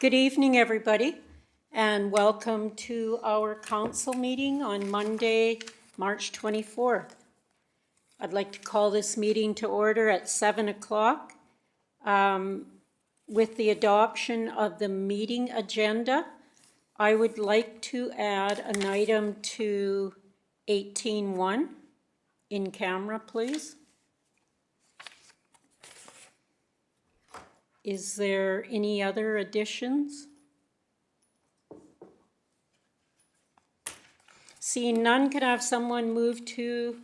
Good evening, everybody, and welcome to our council meeting on Monday, March 24th. I'd like to call this meeting to order at 7 o'clock with the adoption of the meeting agenda. I would like to add an item to 18.1 in camera, please. Is there any other additions? Seeing none, could I have someone move to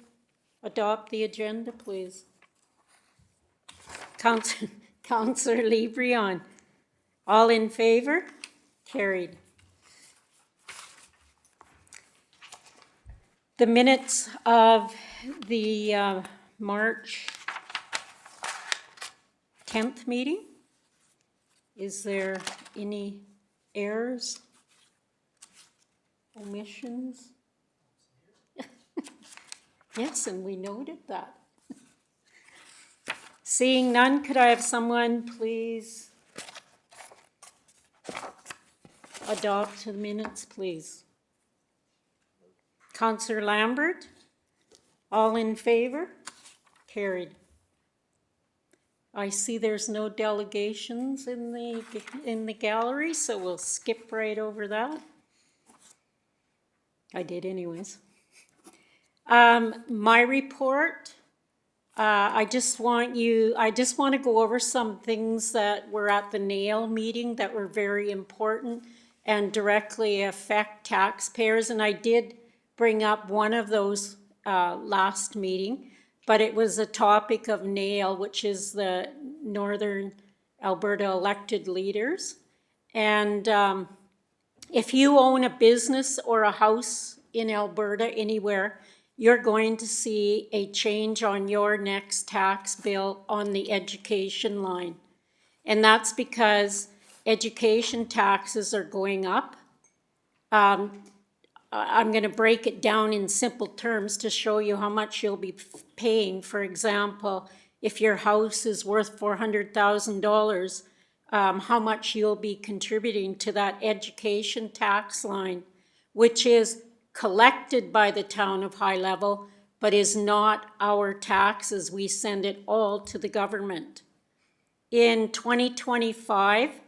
adopt the agenda, please? Councillor Lebrion. All in favor? Carried. The minutes of the March 10th meeting. Is there any errors, omissions? Yes, and we noted that. Seeing none, could I have someone please adopt the minutes, please? Councillor Lambert, all in favor? Carried. I see there's no delegations in the gallery, so we'll skip right over that. I did anyways. My report, I just want to go over some things that were at the NAIL meeting that were very important and directly affect taxpayers. And I did bring up one of those last meeting, but it was a topic of NAIL, which is the Northern Alberta Elected Leaders. And if you own a business or a house in Alberta anywhere, you're going to see a change on your next tax bill on the education line. And that's because education taxes are going up. I'm going to break it down in simple terms to show you how much you'll be paying. For example, if your house is worth $400,000, how much you'll be contributing to that education tax line, which is collected by the town of High Level, but is not our taxes. We send it all to the government. In 2025,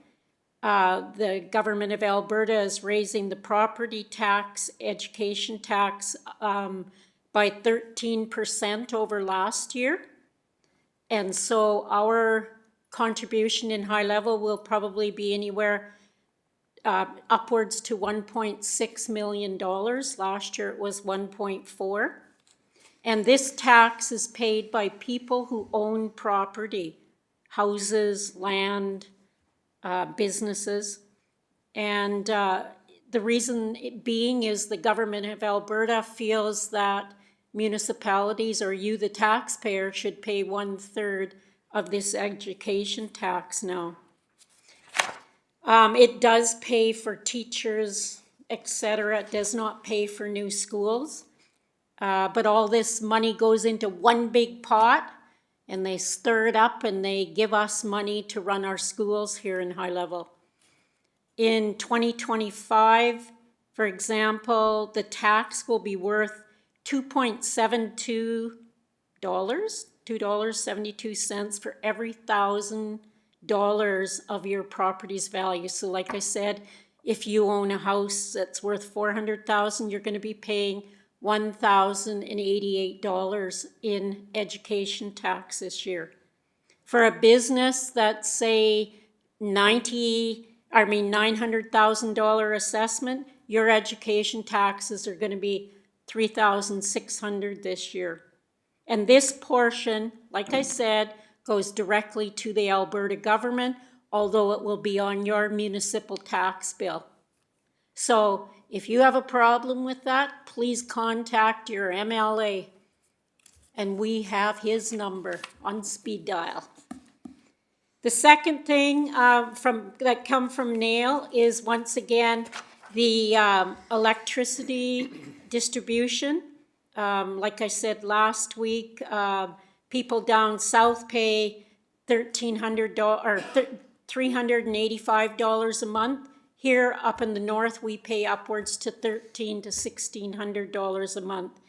the government of Alberta is raising the property tax, education tax by 13% over last year. And so our contribution in High Level will probably be anywhere upwards to $1.6 million. Last year it was 1.4. And this tax is paid by people who own property, houses, land, businesses. And the reason being is the government of Alberta feels that municipalities, or you the taxpayer, should pay 1/3 of this education tax now. It does pay for teachers, etc. It does not pay for new schools. But all this money goes into one big pot, and they stir it up and they give us money to run our schools here in High Level. In 2025, for example, the tax will be worth $2.72, $2.72 for every $1,000 of your property's value. So like I said, if you own a house that's worth $400,000, you're going to be paying $1,088 in education tax this year. For a business that's say $900,000 assessment, your education taxes are going to be $3,600 this year. And this portion, like I said, goes directly to the Alberta government, although it will be on your municipal tax bill. So if you have a problem with that, please contact your MLA, and we have his number on speed dial. The second thing that come from NAIL is, once again, the electricity distribution. Like I said last week, people down south pay $1,300 or $385 a month. Here up in the north, we pay upwards to $1,300 to $1,600 a month.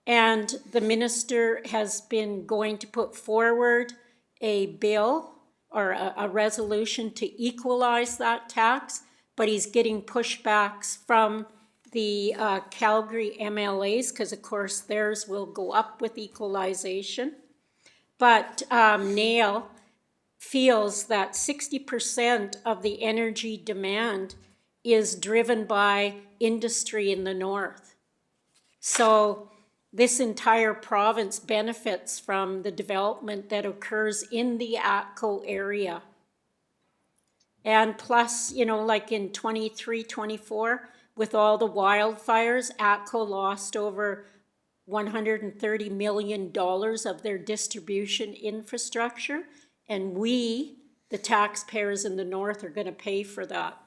And the minister has been going to put forward a bill or a resolution to equalize that tax, but he's getting pushbacks from the Calgary MLAs, because of course theirs will go up with equalization. But NAIL feels that 60% of the energy demand is driven by industry in the north. So this entire province benefits from the development that occurs in the ATCO area. And plus, you know, like in 23, 24, with all the wildfires, ATCO lost over $130 million of their distribution infrastructure. And we, the taxpayers in the north, are going to pay for that.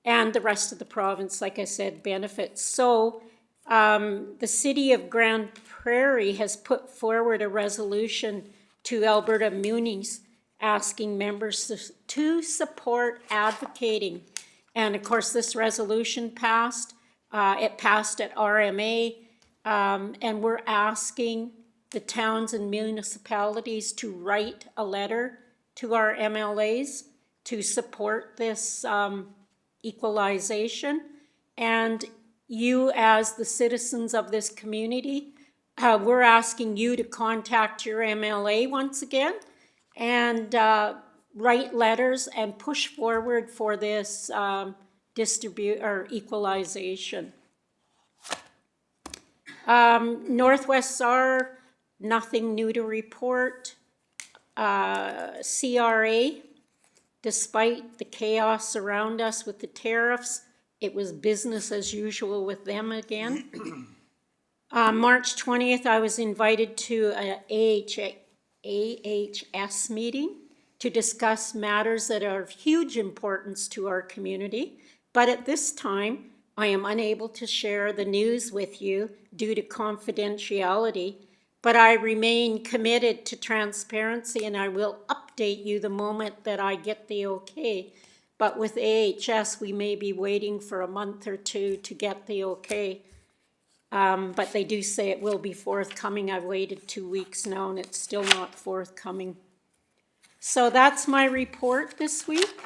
And the rest of the province, like I said, benefits. So the city of Grande Prairie has put forward a resolution to Alberta Munis asking members to support advocating. And of course, this resolution passed. It passed at RMA. And we're asking the towns and municipalities to write a letter to our MLAs to support this equalization. And you, as the citizens of this community, we're asking you to contact your MLA once again and write letters and push forward for this equalization. Northwest SAR, nothing new to report. CRA, despite the chaos around us with the tariffs, it was business as usual with them again. March 20th, I was invited to an AHS meeting to discuss matters that are of huge importance to our community. But at this time, I am unable to share the news with you due to confidentiality, but I remain committed to transparency and I will update you the moment that I get the okay. But with AHS, we may be waiting for a month or two to get the okay. But they do say it will be forthcoming. I've waited 2 weeks now and it's still not forthcoming. So that's my report this week.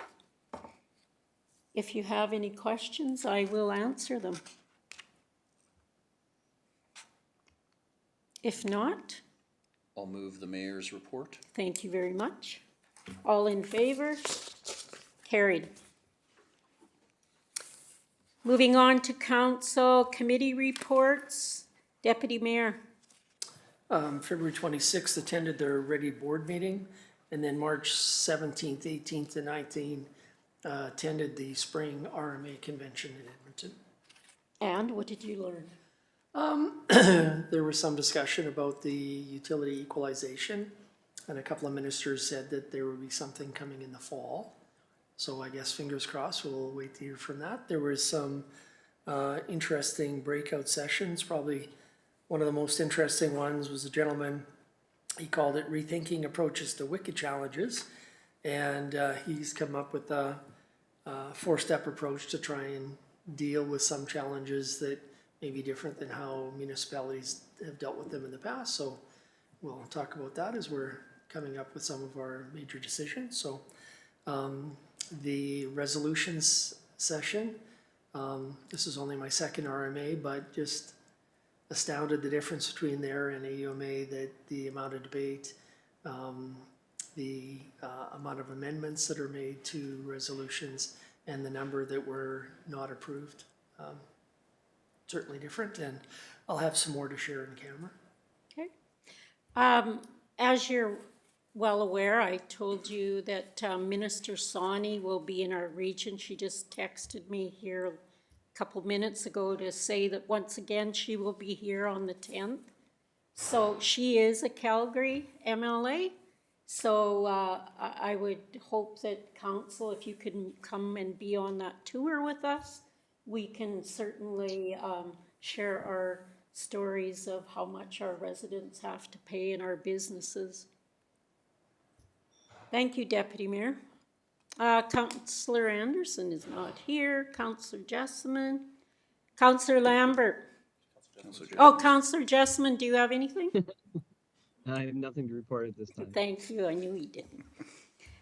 If you have any questions, I will answer them. If not, I'll move the mayor's report. thank you very much. All in favor? Carried. Moving on to council committee reports. Deputy Mayor. February 26th attended their Ready board meeting, and then March 17th, 18th, and 19th attended the spring RMA convention in Edmonton. And what did you learn? There was some discussion about the utility equalization, and a couple of ministers said that there would be something coming in the fall. So I guess fingers crossed, we'll wait to hear from that. There was some interesting breakout sessions. Probably one of the most interesting ones was a gentleman, he called it Rethinking Approaches to Wicked Challenges. And he's come up with a four-step approach to try and deal with some challenges that may be different than how municipalities have dealt with them in the past. So we'll talk about that as we're coming up with some of our major decisions. So the resolutions session, this is only my second RMA, but just astounded the difference between there and AUMA, that the amount of debate, the amount of amendments that are made to resolutions, and the number that were not approved. Certainly different, and I'll have some more to share in camera. Okay. As you're well aware, I told you that Minister Sawney will be in our region. She just texted me here a couple minutes ago to say that once again she will be here on the 10th. So she is a Calgary MLA. So I would hope that council, if you can come and be on that tour with us, we can certainly share our stories of how much our residents have to pay in our businesses. Thank you, Deputy Mayor. Counselor Anderson is not here. Counselor Jessamine. Counselor Lambert. Oh, Counselor Jessamine, do you have anything? I have nothing to report at this time. Thank you, I knew he didn't.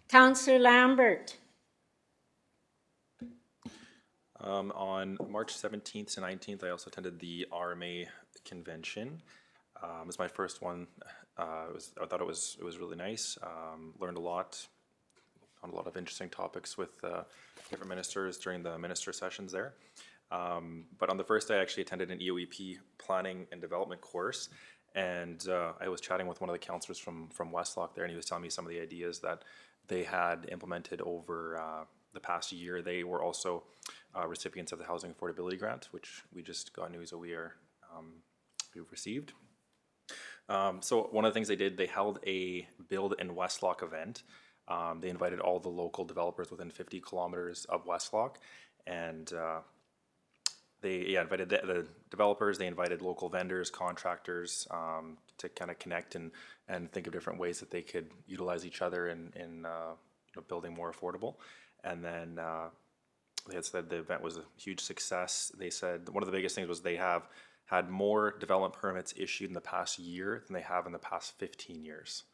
Counselor Lambert. On March 17th to 19th, I also attended the RMA convention. It was my first one. I thought it was really nice. Learned a lot on a lot of interesting topics with different ministers during the minister sessions there. But on the first day, I actually attended an EOEP planning and development course, and I was chatting with one of the counselors from Westlock there, and he was telling me some of the ideas that they had implemented over the past year. They were also recipients of the Housing Affordability Grant, which we just got news that we've received. So one of the things they did, they held a Build in Westlock event. They invited all the local developers within 50 kilometers of Westlock, and they invited the developers. They invited local vendors, contractors to kind of connect and think of different ways that they could utilize each other in building more affordable. And then they had said the event was a huge success. They said one of the biggest things was they have had more development permits issued in the past year than they have in the past 15 years.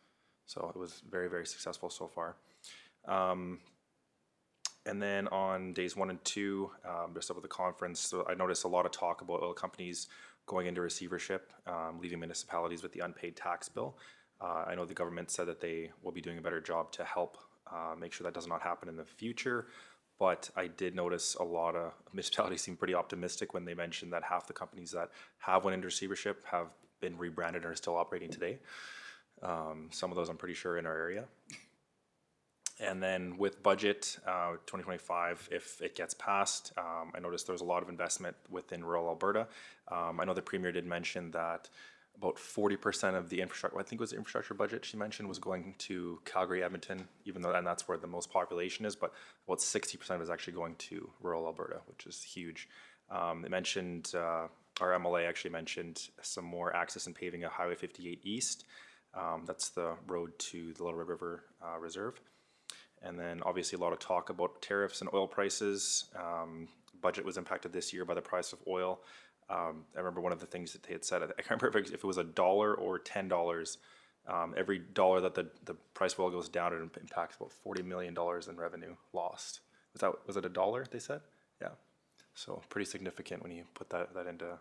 So it was very, very successful so far. And then on days 1 and 2, just over the conference, so I noticed a lot of talk about oil companies going into receivership, leaving municipalities with the unpaid tax bill. I know the government said that they will be doing a better job to help make sure that does not happen in the future. But I did notice a lot of municipalities seem pretty optimistic when they mentioned that half the companies that have went into receivership have been rebranded and are still operating today. Some of those I'm pretty sure in our area. And then with budget 2025, if it gets passed, I noticed there's a lot of investment within rural Alberta. I know the Premier did mention that about 40% of the infrastructure, I think it was the infrastructure budget she mentioned, was going to Calgary, Edmonton, even though, and that's where the most population is, but about 60% is actually going to rural Alberta, which is huge. It mentioned, our MLA actually mentioned some more access and paving of Highway 58 East. That's the road to the Little Red River Reserve. And then obviously a lot of talk about tariffs and oil prices. Budget was impacted this year by the price of oil. I remember one of the things that they had said, I can't remember if it was $1 or $10. Every dollar that the price of oil goes down, it impacts about $40 million in revenue lost. Was it $1 they said? Yeah. So pretty significant when you put that into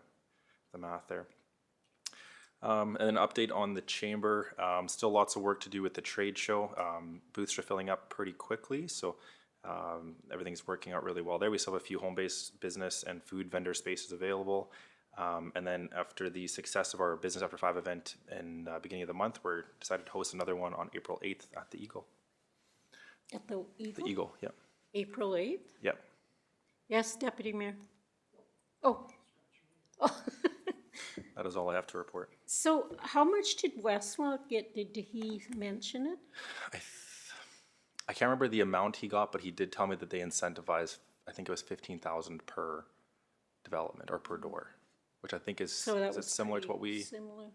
the math there. And an update on the chamber. Still lots of work to do with the trade show. Booths are filling up pretty quickly, so everything's working out really well there. We still have a few home-based business and food vendor spaces available. And then after the success of our Business After 5 event in beginning of the month, we're decided to host another one on April 8th at the Eagle. At the Eagle? The Eagle, yeah. April 8th? Yep. Yes, Deputy Mayor. Oh. That is all I have to report. So how much did Westlock get? Did he mention it? I can't remember the amount he got, but he did tell me that they incentivize, I think it was $15,000 per development or per door, which I think is, So that is it was similar to what pretty we, Similar,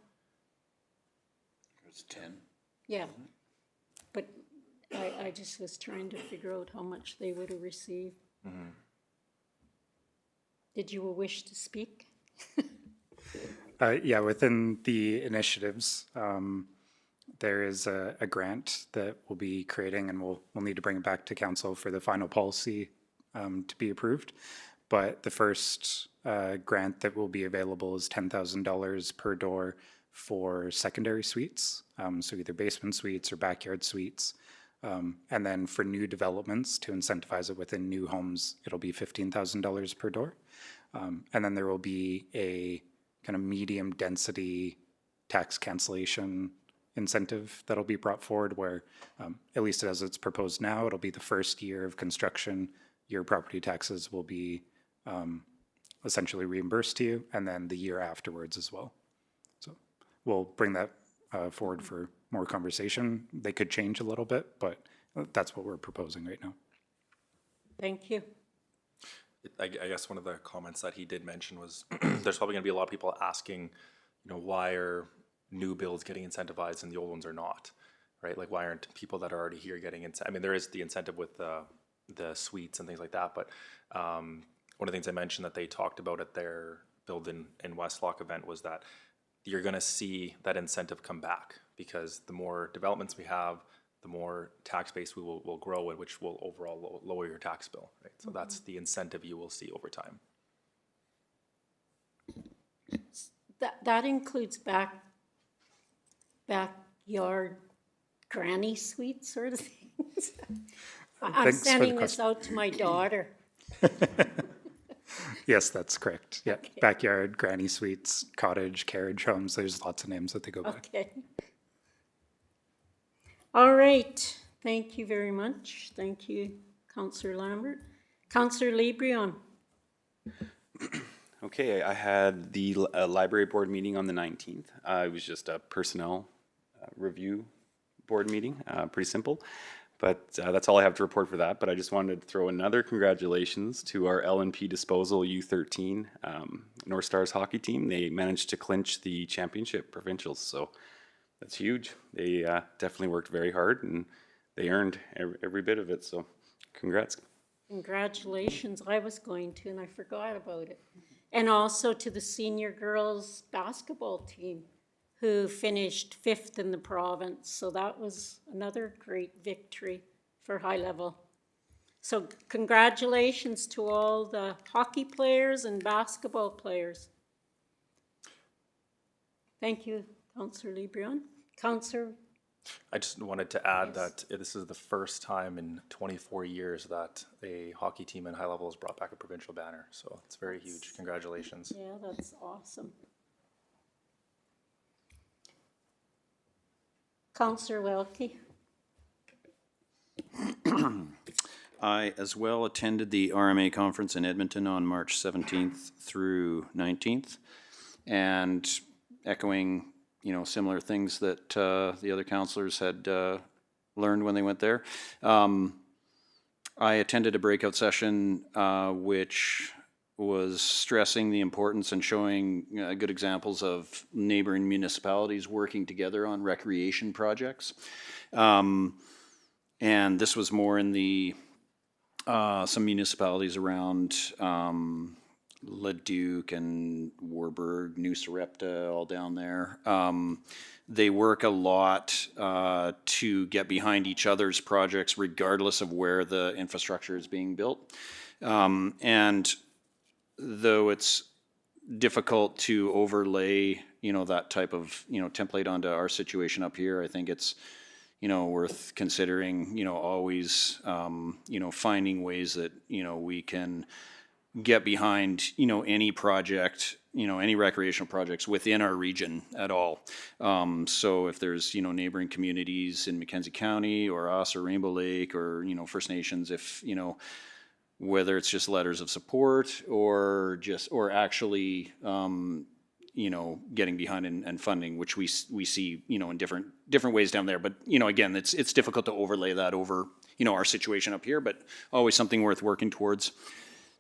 It's 10. yeah. But I just was trying to figure out how much they would have received. Did you wish to speak? Yeah, within the initiatives, there is a grant that we'll be creating, and we'll need to bring it back to council for the final policy to be approved. But the first grant that will be available is $10,000 per door for secondary suites, so either basement suites or backyard suites. And then for new developments, to incentivize it within new homes, it'll be $15,000 per door. And then there will be a kind of medium density tax cancellation incentive that'll be brought forward where, at least as it's proposed now, it'll be the first year of construction, your property taxes will be essentially reimbursed to you, and then the year afterwards as well. So we'll bring that forward for more conversation. They could change a little bit, but that's what we're proposing right now. Thank you. I guess one of the comments that he did mention was there's probably going to be a lot of people asking, why are new builds getting incentivized and the old ones are not? right? Like, why aren't people that are already here getting I mean, there is the incentive with the suites and things like that, but one of the things I mentioned that they talked about at their Build in Westlock event was that you're going to see that incentive come back, because the more developments we have, the more tax base we will grow, which will overall lower your tax bill, right? So that's the incentive you will see over time. That includes backyard granny suite sort of things. I'm Thanks for the sending this question. out to my daughter. Yes, that's correct. Yeah, backyard, granny suites, cottage, carriage homes, there's lots of names that they go by. Okay. All right, thank you very much. Thank you, Councillor Lambert. Councillor Lebrion. Okay, I had the library board meeting on the 19th. It was just a personnel review board meeting, pretty simple. But that's all I have to report for that. But I just wanted to throw another congratulations to our L&P Disposal U13 North Stars hockey team. They managed to clinch the championship provincials, so that's huge. They definitely worked very hard, and they earned every bit of it, so congrats. Congratulations. I was going to, and I forgot about it. And also to the senior girls basketball team, who finished 5th in the province. So that was another great victory for high level. So congratulations to all the hockey players and basketball players. Thank you, Councillor Lebrion. Councillor, I just wanted to add that this is the first time in 24 years that a hockey team in high level has brought back a provincial banner. So it's very huge. Congratulations. yeah, that's awesome. Councillor Welke. I as well attended the RMA conference in Edmonton on March 17th through 19th, and echoing, similar things that the other councillors had learned when they went there. I attended a breakout session which was stressing the importance and showing good examples of neighboring municipalities working together on recreation projects. And this was more in the some municipalities around Leduc and Warburg, New Sarepta, all down there. They work a lot to get behind each other's projects regardless of where the infrastructure is being built. And though it's difficult to overlay, that type of, template onto our situation up here, I think it's, worth considering, always, finding ways that, we can get behind, any project, any recreational projects within our region at all. So if there's, neighboring communities in Mackenzie County or us or Rainbow Lake or, First Nations, if, whether it's just letters of support or actually, getting behind and funding, which we see, in different ways down there. But, again, it's difficult to overlay that over, our situation up here, but always something worth working towards.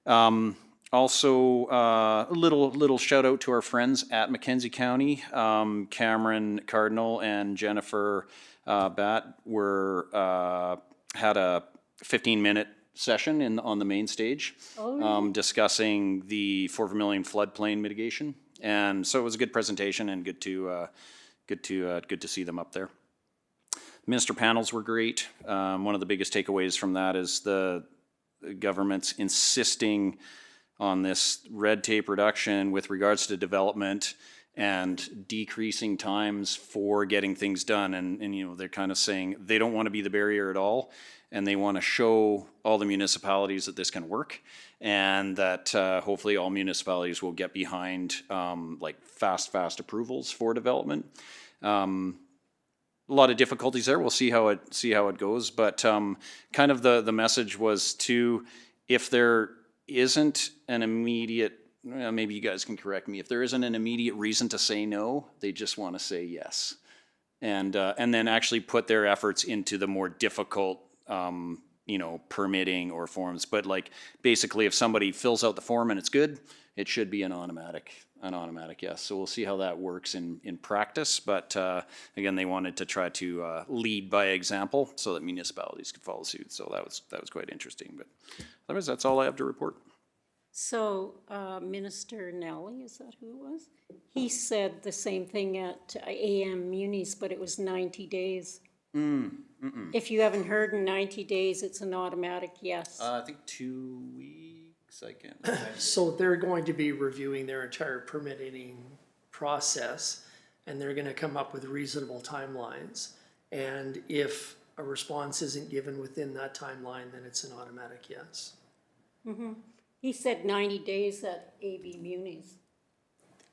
Also, a little shout out to our friends at Mackenzie County. Cameron Cardinal and Jennifer Batt had a 15-minute session on the main stage, discussing the Fort Vermilion floodplain mitigation, and so it was a good presentation and good to see them up there. Minister panels were great. One of the biggest takeaways from that is the government's insisting on this red tape reduction with regards to development and decreasing times for getting things done. And they're kind of saying they don't want to be the barrier at all, and they want to show all the municipalities that this can work, and that hopefully all municipalities will get behind like fast approvals for development. A lot of difficulties there. We'll see how it goes, but kind of the message was to, if there isn't an immediate, maybe you guys can correct me, if there isn't an immediate reason to say no, they just want to say yes, and then actually put their efforts into the more difficult permitting or forms. But like basically, if somebody fills out the form and it's good, it should be an automatic an automatic yes. So we'll see how that works in practice. But again, they wanted to try to lead by example so that municipalities could follow suit. So that was quite interesting. But otherwise, that's all I have to report. So, Minister Nelly, is that who it was? He said the same thing at AM Munis, but it was 90 days. If you haven't heard in 90 days, it's an automatic yes. I think 2 weeks, I can. So they're going to be reviewing their entire permitting process, and they're gonna come up with reasonable timelines. And if a response isn't given within that timeline, then it's an automatic yes. He said 90 days at AB Munis.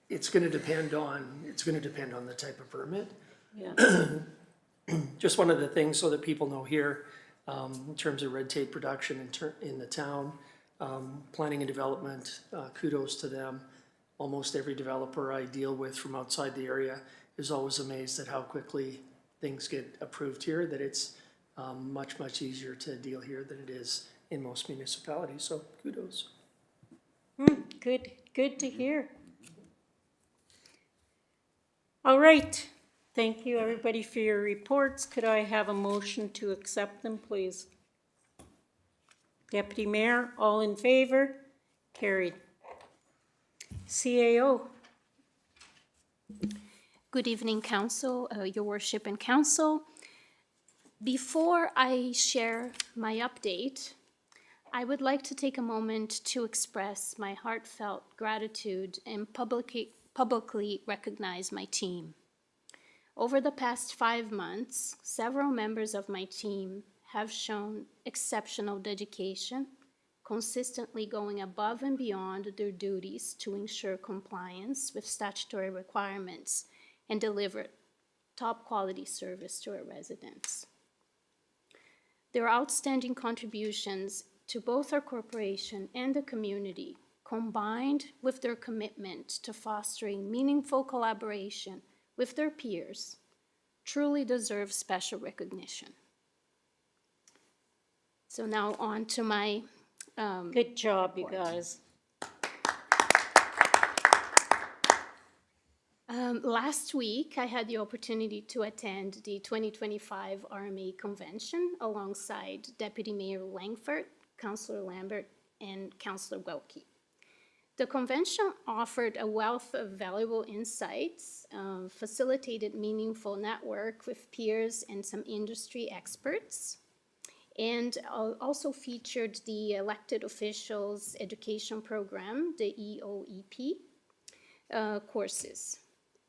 It's gonna depend on the type of permit. Yeah. Just one of the things so that people know here, in terms of red tape production in the town, planning and development, kudos to them. Almost every developer I deal with from outside the area is always amazed at how quickly things get approved here, that it's much, much easier to deal here than it is in most municipalities, so kudos. Good to hear. All right. Thank you, everybody, for your reports. Could I have a motion to accept them, please? Deputy Mayor, all in favor? Carried. CAO. Good evening, Council, Your Worship and Council. Before I share my update, I would like to take a moment to express my heartfelt gratitude and publicly recognize my team. Over the past 5 months, several members of my team have shown exceptional dedication, consistently going above and beyond their duties to ensure compliance with statutory requirements and deliver top quality service to our residents. Their outstanding contributions to both our corporation and the community, combined with their commitment to fostering meaningful collaboration with their peers, truly deserve special recognition. So now on to my Good job, you guys. last week, I had the opportunity to attend the 2025 RMA convention alongside Deputy Mayor Langford, Councillor Lambert, and Councillor Welke. The convention offered a wealth of valuable insights, facilitated meaningful network with peers and some industry experts, and also featured the elected officials education program, the EOEP courses.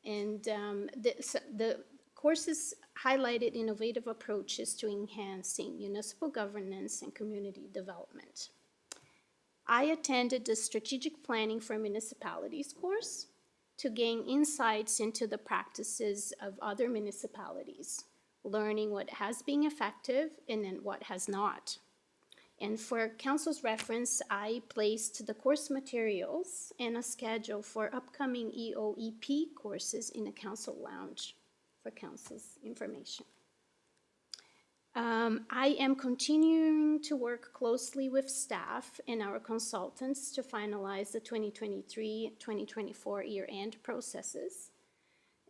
And the courses highlighted innovative approaches to enhancing municipal governance and community development. I attended the Strategic Planning for Municipalities course to gain insights into the practices of other municipalities, learning what has been effective and then what has not. And for Council's reference, I placed the course materials and a schedule for upcoming EOEP courses in the Council Lounge for Council's information. I am continuing to work closely with staff and our consultants to finalize the 2023-2024 year-end processes.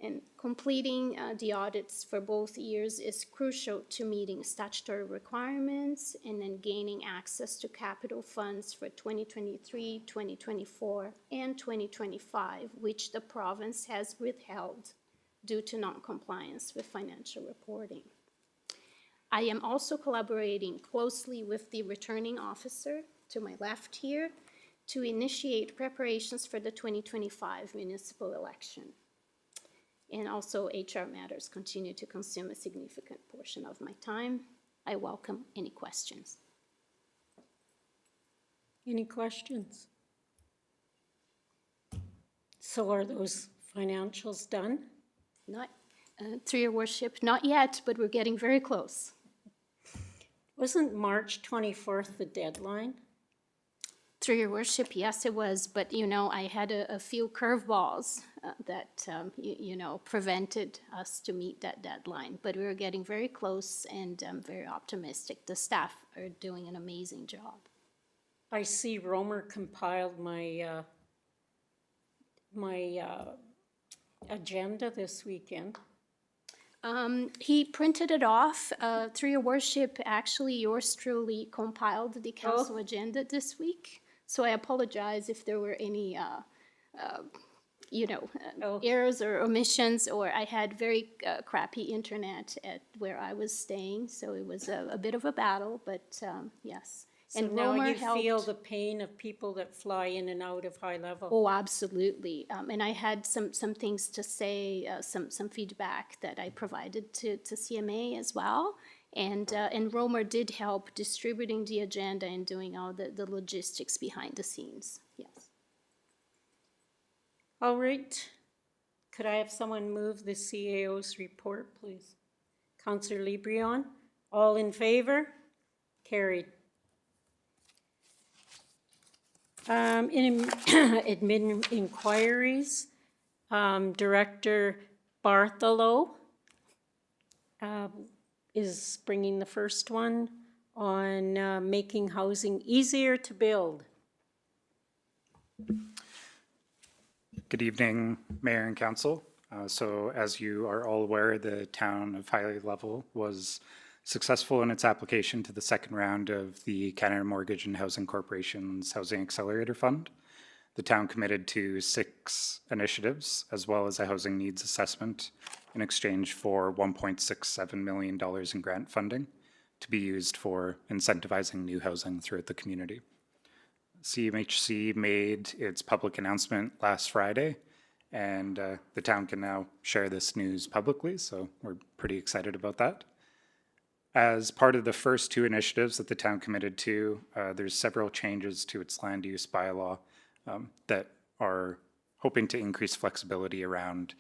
And completing the audits for both years is crucial to meeting statutory requirements and then gaining access to capital funds for 2023, 2024, and 2025, which the province has withheld due to non-compliance with financial reporting. I am also collaborating closely with the returning officer to my left here to initiate preparations for the 2025 municipal election. And also HR matters continue to consume a significant portion of my time. I welcome any questions. Any questions? So are those financials done? Not, through your worship, not yet, but we're getting very close. Wasn't March 24th the deadline? Through your worship, yes, it was, but you know, I had a few curveballs that you know, prevented us to meet that deadline. But we were getting very close, and I'm very optimistic. The staff are doing an amazing job. I see Romer compiled my my agenda this weekend. He printed it off, through your worship. Actually, yours truly compiled the council agenda this week. So I apologize if there were any, errors or omissions, or I had very crappy internet at where I was staying. So it was a bit of a battle, but yes. So And now Romer you feel helped. the pain of people that fly in and out of high level. Oh, absolutely. And I had some things to say, some feedback that I provided to CMA as well. And Romer did help distributing the agenda and doing all the logistics behind the scenes. Yes. All right. Could I have someone move the CAO's report, please? Councillor Librion, all in favor? Carried. In admin inquiries, Director Bartholow is bringing the first one on making housing easier to build. Good evening, Mayor and Council. So as you are all aware, the town of Highly Level was successful in its application to the second round of the Canada Mortgage and Housing Corporation's Housing Accelerator Fund. The town committed to 6 initiatives as well as a housing needs assessment in exchange for $1.67 million in grant funding to be used for incentivizing new housing throughout the community. CMHC made its public announcement last Friday, and the town can now share this news publicly, so we're pretty excited about that. As part of the first 2 initiatives that the town committed to, there's several changes to its land use bylaw that are hoping to increase flexibility around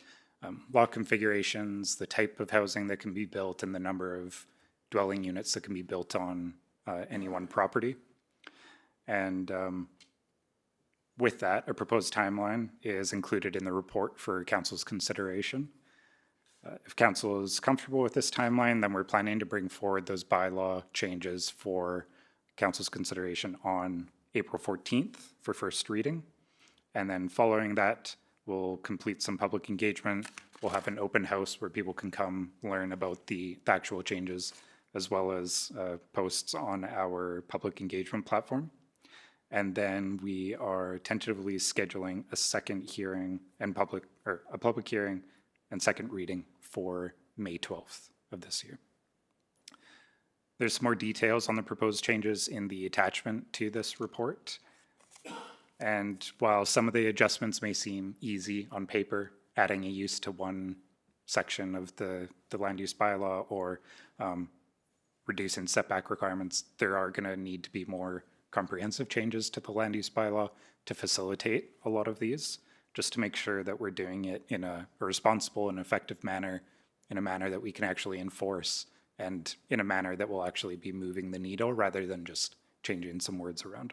lot configurations, the type of housing that can be built, and the number of dwelling units that can be built on any one property. And with that, a proposed timeline is included in the report for council's consideration. If council is comfortable with this timeline, then we're planning to bring forward those bylaw changes for council's consideration on April 14th for first reading. And then following that, we'll complete some public engagement. We'll have an open house where people can come learn about the actual changes, as well as posts on our public engagement platform. And then we are tentatively scheduling a second hearing and a public hearing and second reading for May 12th of this year. There's some more details on the proposed changes in the attachment to this report. And while some of the adjustments may seem easy on paper, adding a use to one section of the land use bylaw or reducing setback requirements, there are going to need to be more comprehensive changes to the land use bylaw to facilitate a lot of these, just to make sure that we're doing it in a responsible and effective manner, in a manner that we can actually enforce, and in a manner that will actually be moving the needle rather than just changing some words around.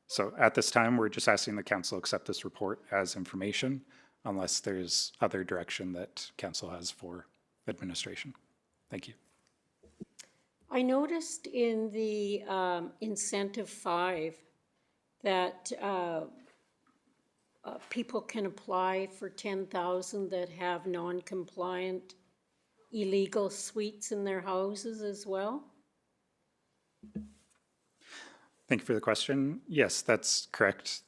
So at this time, we're just asking the council accept this report as information, unless there's other direction that council has for administration. Thank you. I noticed in the incentive 5 that people can apply for 10,000 that have non-compliant illegal suites in their houses as well. Thank you for the question. Yes, that's correct.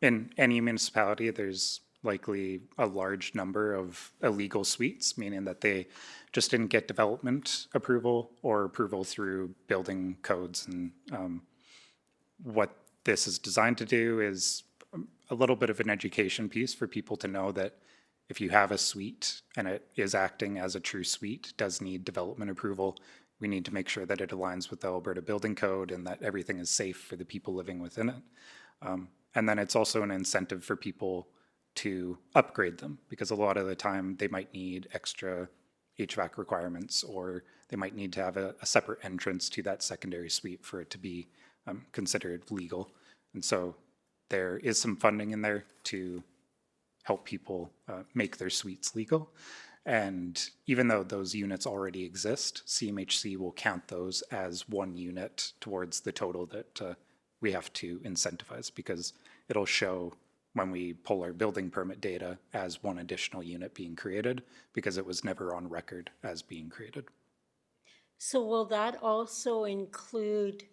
In any municipality, there's likely a large number of illegal suites, meaning that they just didn't get development approval or approval through building codes. And what this is designed to do is a little bit of an education piece for people to know that if you have a suite and it is acting as a true suite, does need development approval, we need to make sure that it aligns with the Alberta Building Code and that everything is safe for the people living within it. And then it's also an incentive for people to upgrade them, because a lot of the time they might need extra HVAC requirements, or they might need to have a separate entrance to that secondary suite for it to be considered legal. And so there is some funding in there to help people make their suites legal. And even though those units already exist, CMHC will count those as one unit towards the total that we have to incentivize, because it'll show when we pull our building permit data as one additional unit being created, because it was never on record as being created. So will that also include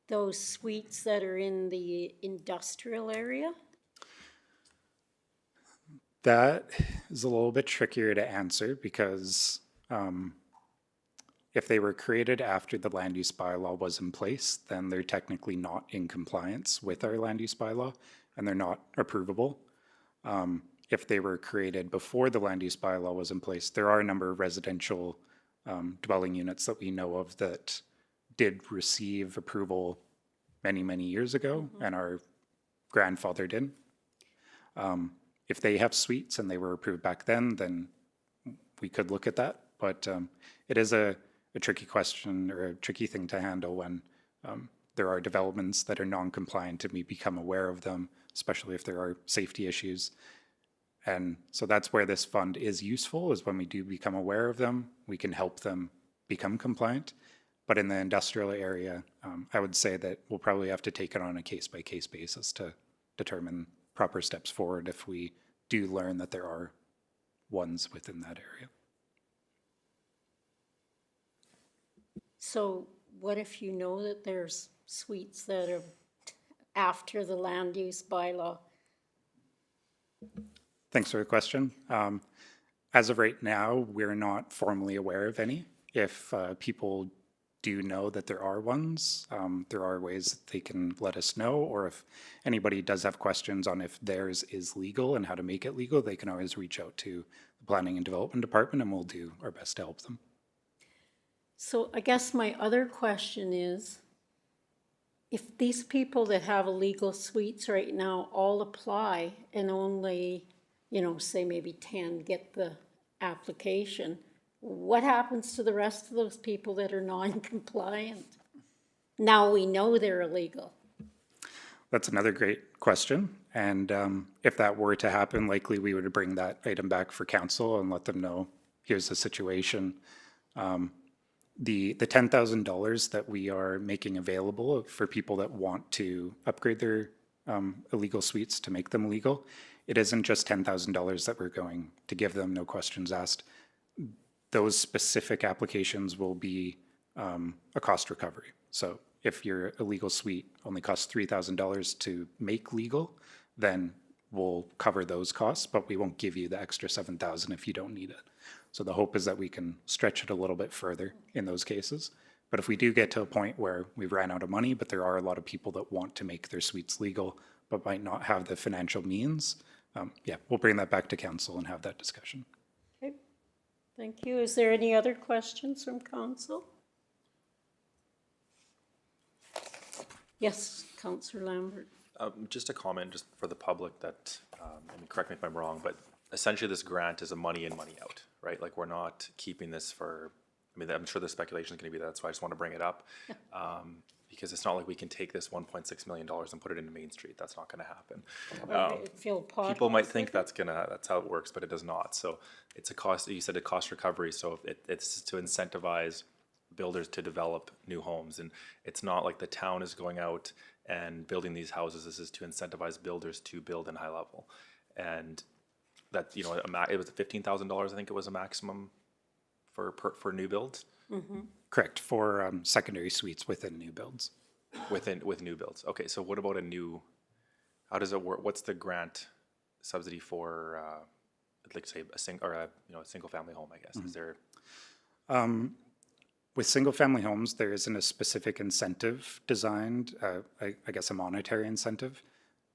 those suites that are in the industrial area? That is a little bit trickier to answer because if they were created after the land use bylaw was in place, then they're technically not in compliance with our land use bylaw and they're not approvable. If they were created before the land use bylaw was in place, there are a number of residential dwelling units that we know of that did receive approval many, many years ago and are grandfathered in. If they have suites and they were approved back then we could look at that. But it is a tricky question or a tricky thing to handle when there are developments that are non-compliant and we become aware of them, especially if there are safety issues. And so that's where this fund is useful, is when we do become aware of them, we can help them become compliant. But in the industrial area, I would say that we'll probably have to take it on a case-by-case basis to determine proper steps forward if we do learn that there are ones within that area. So what if you know that there's suites that are after the land use bylaw? Thanks for the question. As of right now, we're not formally aware of any. If people do know that there are ones, there are ways that they can let us know, or if anybody does have questions on if theirs is legal and how to make it legal, they can always reach out to the Planning and Development Department and we'll do our best to help them. So I guess my other question is, if these people that have illegal suites right now all apply and only, say maybe 10 get the application, what happens to the rest of those people that are non-compliant? Now we know they're illegal. That's another great question. And if that were to happen, likely we would bring that item back for council and let them know, here's the situation. The $10,000 that we are making available for people that want to upgrade their illegal suites to make them legal, it isn't just $10,000 that we're going to give them, no questions asked. Those specific applications will be a cost recovery. So if your illegal suite only costs $3,000 to make legal, then we'll cover those costs, but we won't give you the extra $7,000 if you don't need it. So the hope is that we can stretch it a little bit further in those cases. But if we do get to a point where we've ran out of money, but there are a lot of people that want to make their suites legal, but might not have the financial means, we'll bring that back to council and have that discussion. Okay, thank you. Is there any other questions from council? Yes, Councillor Lambert. Just a comment just for the public that, and correct me if I'm wrong, but essentially this grant is a money in, money out, right? Like we're not keeping this for, I'm sure the speculation is going to be that, that's why I just want to bring it up. Because it's not like we can take this $1.6 million and put it into Main Street. That's not going to happen. People might think that's how it works, but it does not. So it's a cost, you said a cost recovery. So it's to incentivize builders to develop new homes. And it's not like the town is going out and building these houses. This is to incentivize builders to build in high level. And that, it was $15,000, I think it was a maximum for new builds. Mm-hmm. Correct, for secondary suites within new builds. With new builds. Okay, so what about how does it work? What's the grant subsidy for, like say a single family home, I guess? Mm-hmm. Is there? With single family homes, there isn't a specific incentive designed, I guess a monetary incentive.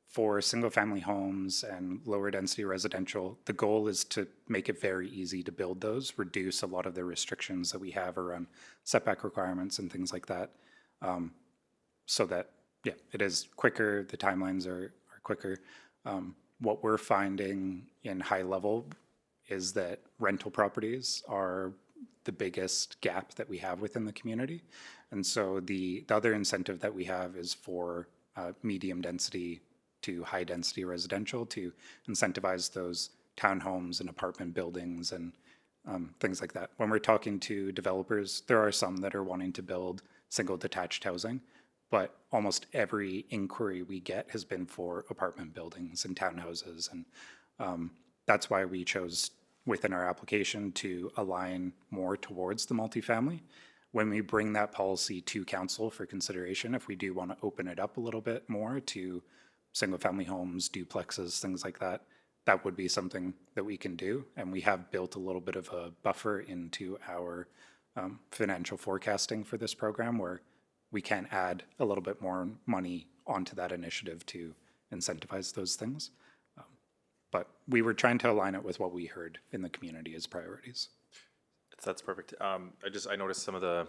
For single family homes and lower density residential, the goal is to make it very easy to build those, reduce a lot of the restrictions that we have around setback requirements and things like that. So that, it is quicker, the timelines are quicker. What we're finding in high level is that rental properties are the biggest gap that we have within the community. And so the other incentive that we have is for medium density to high density residential to incentivize those townhomes and apartment buildings and things like that. When we're talking to developers, there are some that are wanting to build single detached housing, but almost every inquiry we get has been for apartment buildings and townhouses. And that's why we chose within our application to align more towards the multifamily. When we bring that policy to council for consideration, if we do want to open it up a little bit more to single-family homes, duplexes, things like that, that would be something that we can do. And we have built a little bit of a buffer into our financial forecasting for this program, where we can add a little bit more money onto that initiative to incentivize those things. But we were trying to align it with what we heard in the community as priorities. That's perfect. I noticed some of the,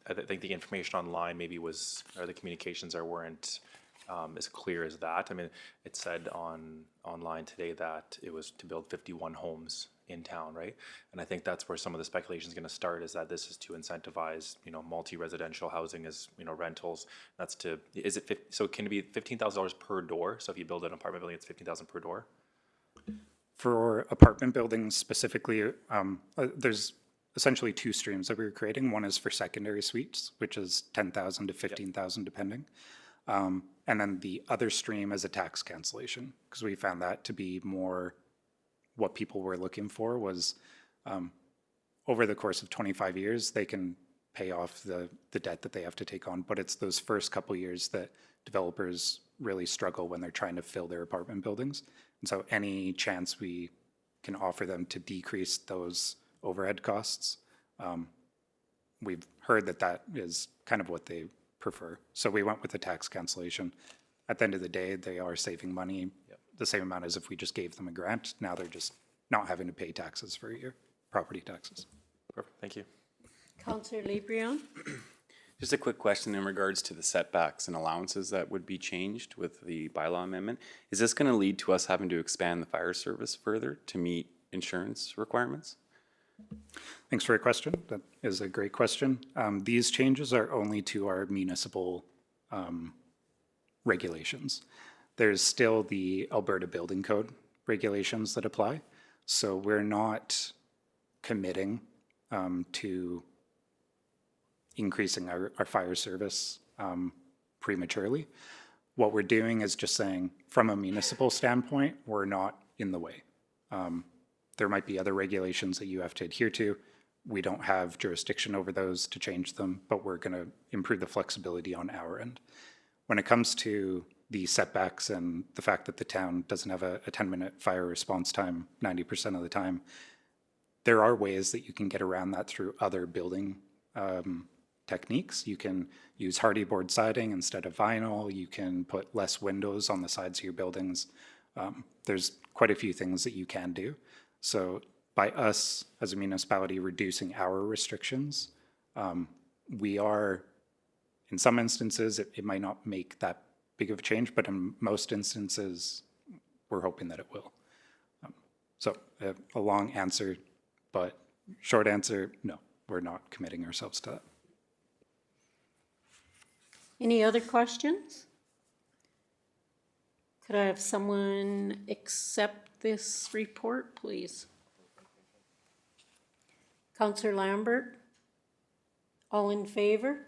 I think the information online maybe was, or the communications weren't as clear as that. I mean, it said online today that it was to build 51 homes in town, right? And I think that's where some of the speculation is going to start, is that this is to incentivize, multi-residential housing as, rentals. That's to, so can it be $15,000 per door? So if you build an apartment building, it's $15,000 per door? For apartment buildings specifically, there's essentially two streams that we were creating. One is for secondary suites, which is 10,000 to 15,000 depending. And then the other stream is a tax cancellation, because we found that to be more what people were looking for was over the course of 25 years, they can pay off the debt that they have to take on. But it's those first couple years that developers really struggle when they're trying to fill their apartment buildings. And so any chance we can offer them to decrease those overhead costs, we've heard that is kind of what they prefer. So we went with the tax cancellation. At the end of the day, they are saving money, the same amount as if we just gave them a grant. Now they're just not having to pay taxes for a year, property taxes. Perfect, thank you. Councillor LeBrion? Just a quick question in regards to the setbacks and allowances that would be changed with the bylaw amendment. Is this going to lead to us having to expand the fire service further to meet insurance requirements? Thanks for your question. That is a great question. These changes are only to our municipal regulations. There's still the Alberta Building Code regulations that apply. So we're not committing to increasing our fire service prematurely. What we're doing is just saying, from a municipal standpoint, we're not in the way. There might be other regulations that you have to adhere to. We don't have jurisdiction over those to change them, but we're going to improve the flexibility on our end. When it comes to the setbacks and the fact that the town doesn't have a 10-minute fire response time 90% of the time, there are ways that you can get around that through other building techniques. You can use hardy board siding instead of vinyl. You can put less windows on the sides of your buildings. There's quite a few things that you can do. So by us as a municipality reducing our restrictions, we are, in some instances, it might not make that big of a change, but in most instances, we're hoping that it will. So a long answer, but short answer, no, we're not committing ourselves to that. Any other questions? Could I have someone accept this report, please? Councillor Lambert? All in favor?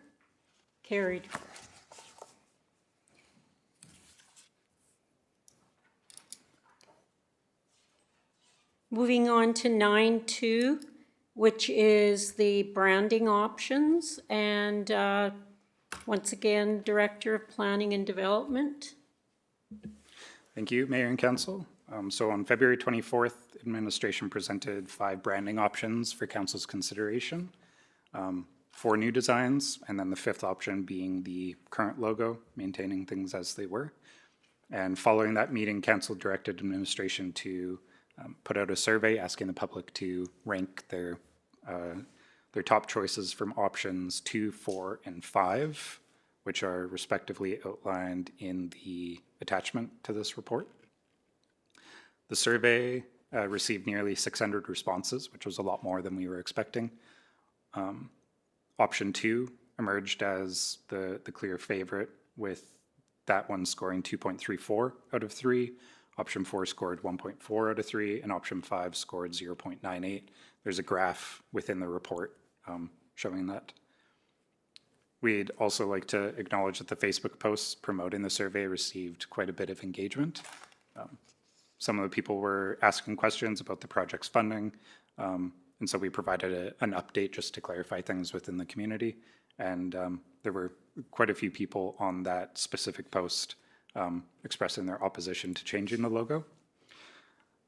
Carried. Moving on to 9.2, which is the branding options, and once again, Director of Planning and Development. Thank you, Mayor and Council. So on February 24th, administration presented 5 branding options for Council's consideration. 4 new designs, and then the 5th option being the current logo, maintaining things as they were. And following that meeting, Council directed administration to put out a survey asking the public to rank their top choices from options 2, 4, and 5, which are respectively outlined in the attachment to this report. The survey received nearly 600 responses, which was a lot more than we were expecting. Option 2 emerged as the clear favorite, with that one scoring 2.34 out of 3. Option 4 scored 1.4 out of 3, and option 5 scored 0.98. There's a graph within the report showing that. We'd also like to acknowledge that the Facebook posts promoting the survey received quite a bit of engagement. Some of the people were asking questions about the project's funding, and so we provided an update just to clarify things within the community. And there were quite a few people on that specific post expressing their opposition to changing the logo.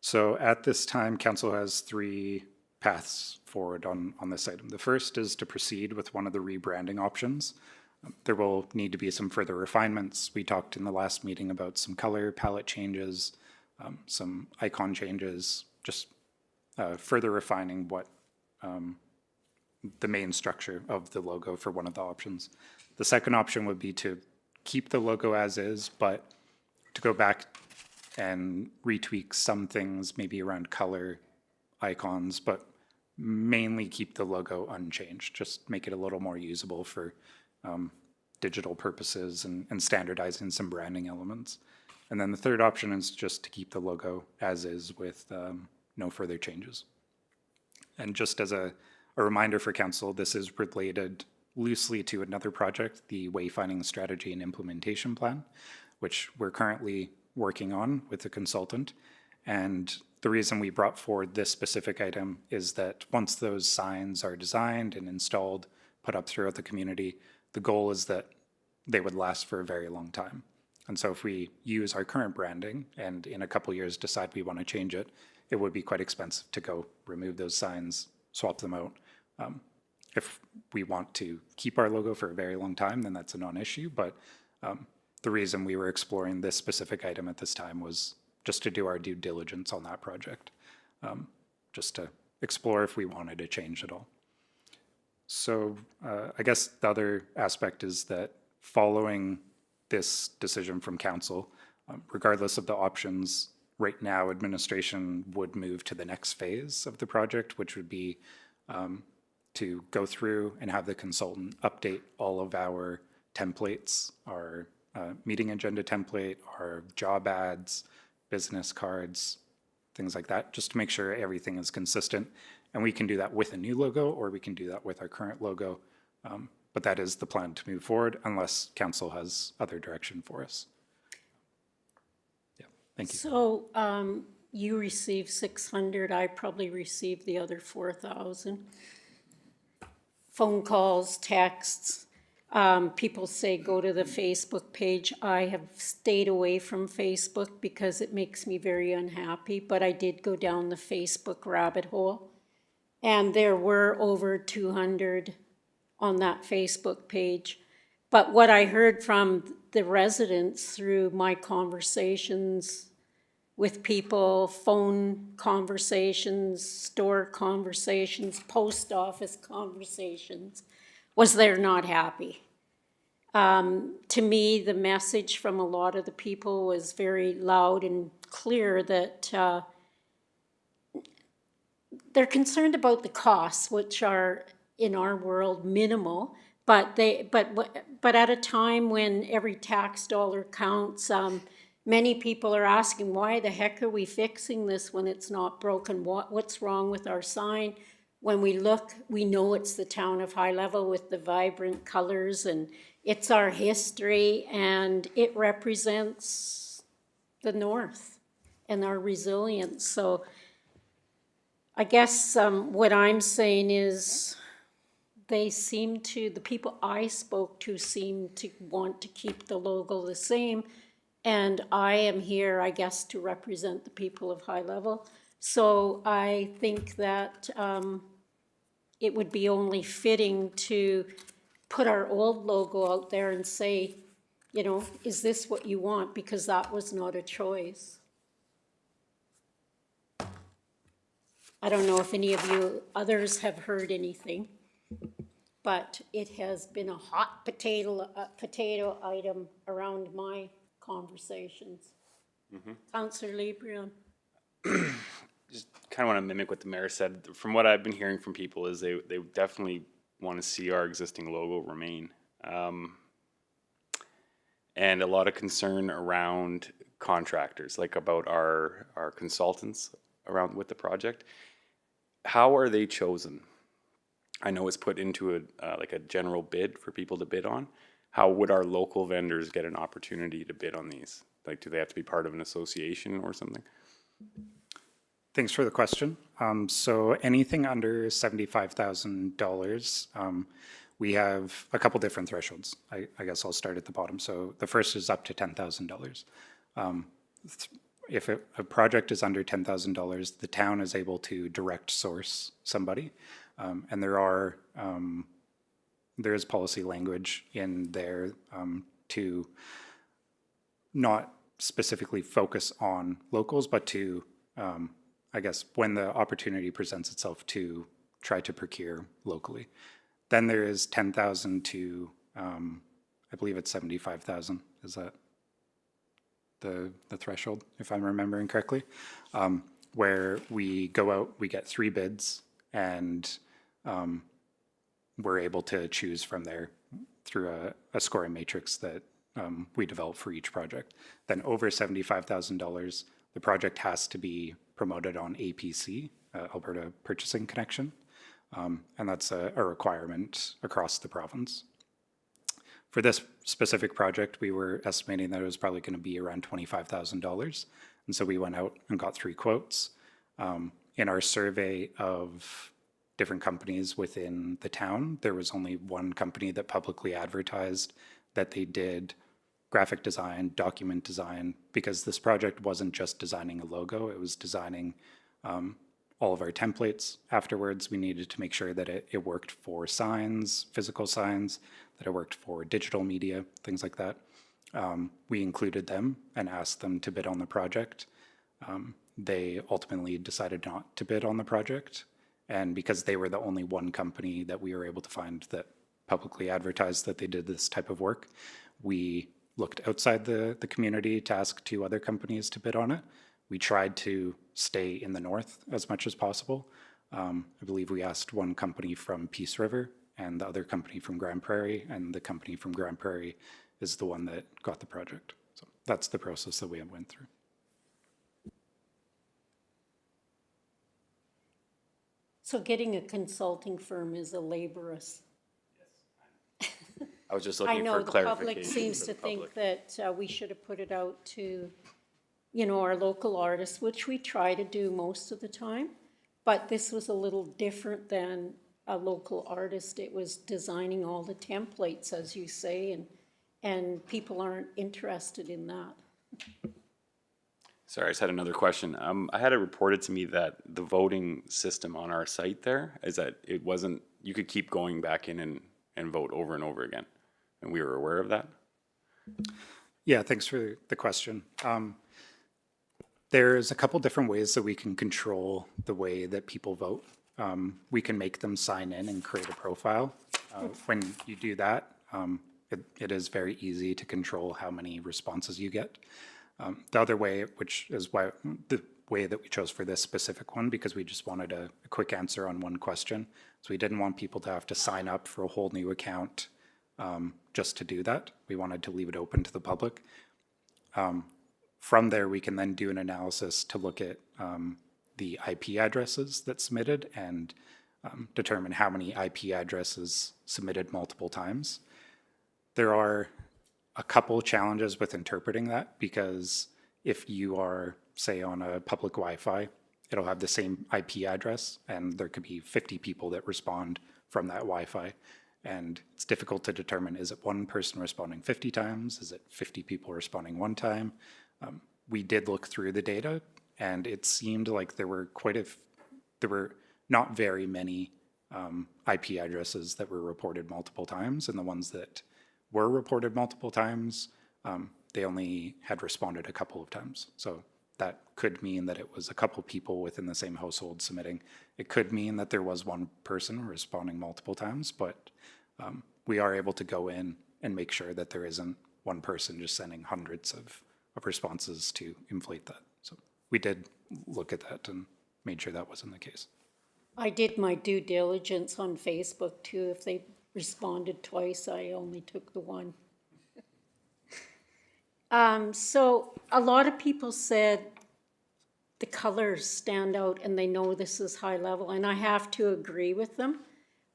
So at this time, council has three paths forward on this item. The first is to proceed with one of the rebranding options. There will need to be some further refinements. We talked in the last meeting about some color palette changes, some icon changes, just further refining what the main structure of the logo for one of the options. The second option would be to keep the logo as is, but to go back and retweak some things, maybe around color, icons, but mainly keep the logo unchanged. Just make it a little more usable for digital purposes and standardizing some branding elements. And then the third option is just to keep the logo as is with no further changes. And just as a reminder for council, this is related loosely to another project, the Wayfinding Strategy and Implementation Plan, which we're currently working on with a consultant. And the reason we brought forward this specific item is that once those signs are designed and installed, put up throughout the community, the goal is that they would last for a very long time. And so if we use our current branding and in a couple years decide we want to change it, it would be quite expensive to go remove those signs, swap them out. If we want to keep our logo for a very long time, then that's a non-issue. But the reason we were exploring this specific item at this time was just to do our due diligence on that project, just to explore if we wanted to change it all. So I guess the other aspect is that following this decision from council, regardless of the options, right now administration would move to the next phase of the project, which would be to go through and have the consultant update all of our templates, our meeting agenda template, our job ads, business cards, things like that, just to make sure everything is consistent. And we can do that with a new logo, or we can do that with our current logo. But that is the plan to move forward unless council has other direction for us. Yeah, thank you. So you received 600, I probably received the other 4,000. Phone calls, texts. People say go to the Facebook page. I have stayed away from Facebook because it makes me very unhappy, but I did go down the Facebook rabbit hole. And there were over 200 on that Facebook page. But what I heard from the residents through my conversations with people, phone conversations, store conversations, post office conversations, was they're not happy. To me, the message from a lot of the people was very loud and clear that they're concerned about the costs, which are in our world minimal, but at a time when every tax dollar counts, many people are asking, why the heck are we fixing this when it's not broken? What's wrong with our sign? When we look, we know it's the town of High Level with the vibrant colors, and it's our history, and it represents the North and our resilience. So I guess what I'm saying is the people I spoke to seem to want to keep the logo the same. And I am here, I guess, to represent the people of High Level. So I think that it would be only fitting to put our old logo out there and say, you know, is this what you want? Because that was not a choice. I don't know if any of you others have heard anything, but it has been a hot potato item around my conversations. Councillor Lebrion. Just kind of want to mimic what the mayor said. From what I've been hearing from people is they definitely want to see our existing logo remain. And a lot of concern around contractors, like about our consultants around with the project. How are they chosen? I know it's put into like a general bid for people to bid on. How would our local vendors get an opportunity to bid on these? Like, do they have to be part of an association or something? Thanks for the question. So anything under $75,000, we have a couple different thresholds. I guess I'll start at the bottom. So the first is up to $10,000. If a project is under $10,000, the town is able to direct source somebody. And there is policy language in there to not specifically focus on locals, but to, I guess, when the opportunity presents itself, to try to procure locally. Then there is 10,000 to, I believe it's 75,000. Is that the threshold, if I'm remembering correctly? Where we go out, we get 3 bids, and we're able to choose from there through a scoring matrix that we develop for each project. Then over $75,000, the project has to be promoted on APC, Alberta Purchasing Connection, and that's a requirement across the province. For this specific project, we were estimating that it was probably going to be around $25,000, and so we went out and got 3 quotes. In our survey of different companies within the town, there was only one company that publicly advertised that they did graphic design, document design, because this project wasn't just designing a logo, it was designing all of our templates. Afterwards, we needed to make sure that it worked for signs, physical signs, that it worked for digital media, things like that. We included them and asked them to bid on the project. They ultimately decided not to bid on the project. And because they were the only one company that we were able to find that publicly advertised that they did this type of work, we looked outside the community to ask 2 other companies to bid on it. We tried to stay in the north as much as possible. I believe we asked one company from Peace River and the other company from Grand Prairie, and the company from Grand Prairie is the one that got the project. So that's the process that we went through. So getting a consulting firm is a laborious. I was just I looking know for the clarification. public seems for to the public. think that we should have put it out to, our local artists, which we try to do most of the time. But this was a little different than a local artist. It was designing all the templates, as you say, and people aren't interested in that. Sorry, I just had another question. I had it reported to me that the voting system on our site there is that it wasn't, you could keep going back in and vote over and over again. And we were aware of that. Yeah, thanks for the question. There's a couple different ways that we can control the way that people vote. We can make them sign in and create a profile. When you do that, it is very easy to control how many responses you get. The other way, which is why the way that we chose for this specific one, because we just wanted a quick answer on one question. So we didn't want people to have to sign up for a whole new account just to do that. We wanted to leave it open to the public. From there, we can then do an analysis to look at the IP addresses that submitted and determine how many IP addresses submitted multiple times. There are a couple challenges with interpreting that, because if you are, say, on a public Wi-Fi, it'll have the same IP address, and there could be 50 people that respond from that Wi-Fi. And it's difficult to determine, is it one person responding 50 times? Is it 50 people responding one time? We did look through the data, and it seemed like there were not very many IP addresses that were reported multiple times, and the ones that were reported multiple times, they only had responded a couple of times. So that could mean that it was a couple people within the same household submitting. It could mean that there was one person responding multiple times, but we are able to go in and make sure that there isn't one person just sending hundreds of responses to inflate that. So we did look at that and made sure that wasn't the case. I did my due diligence on Facebook too. If they responded twice, I only took the one. So a lot of people said the colors stand out and they know this is high level, and I have to agree with them.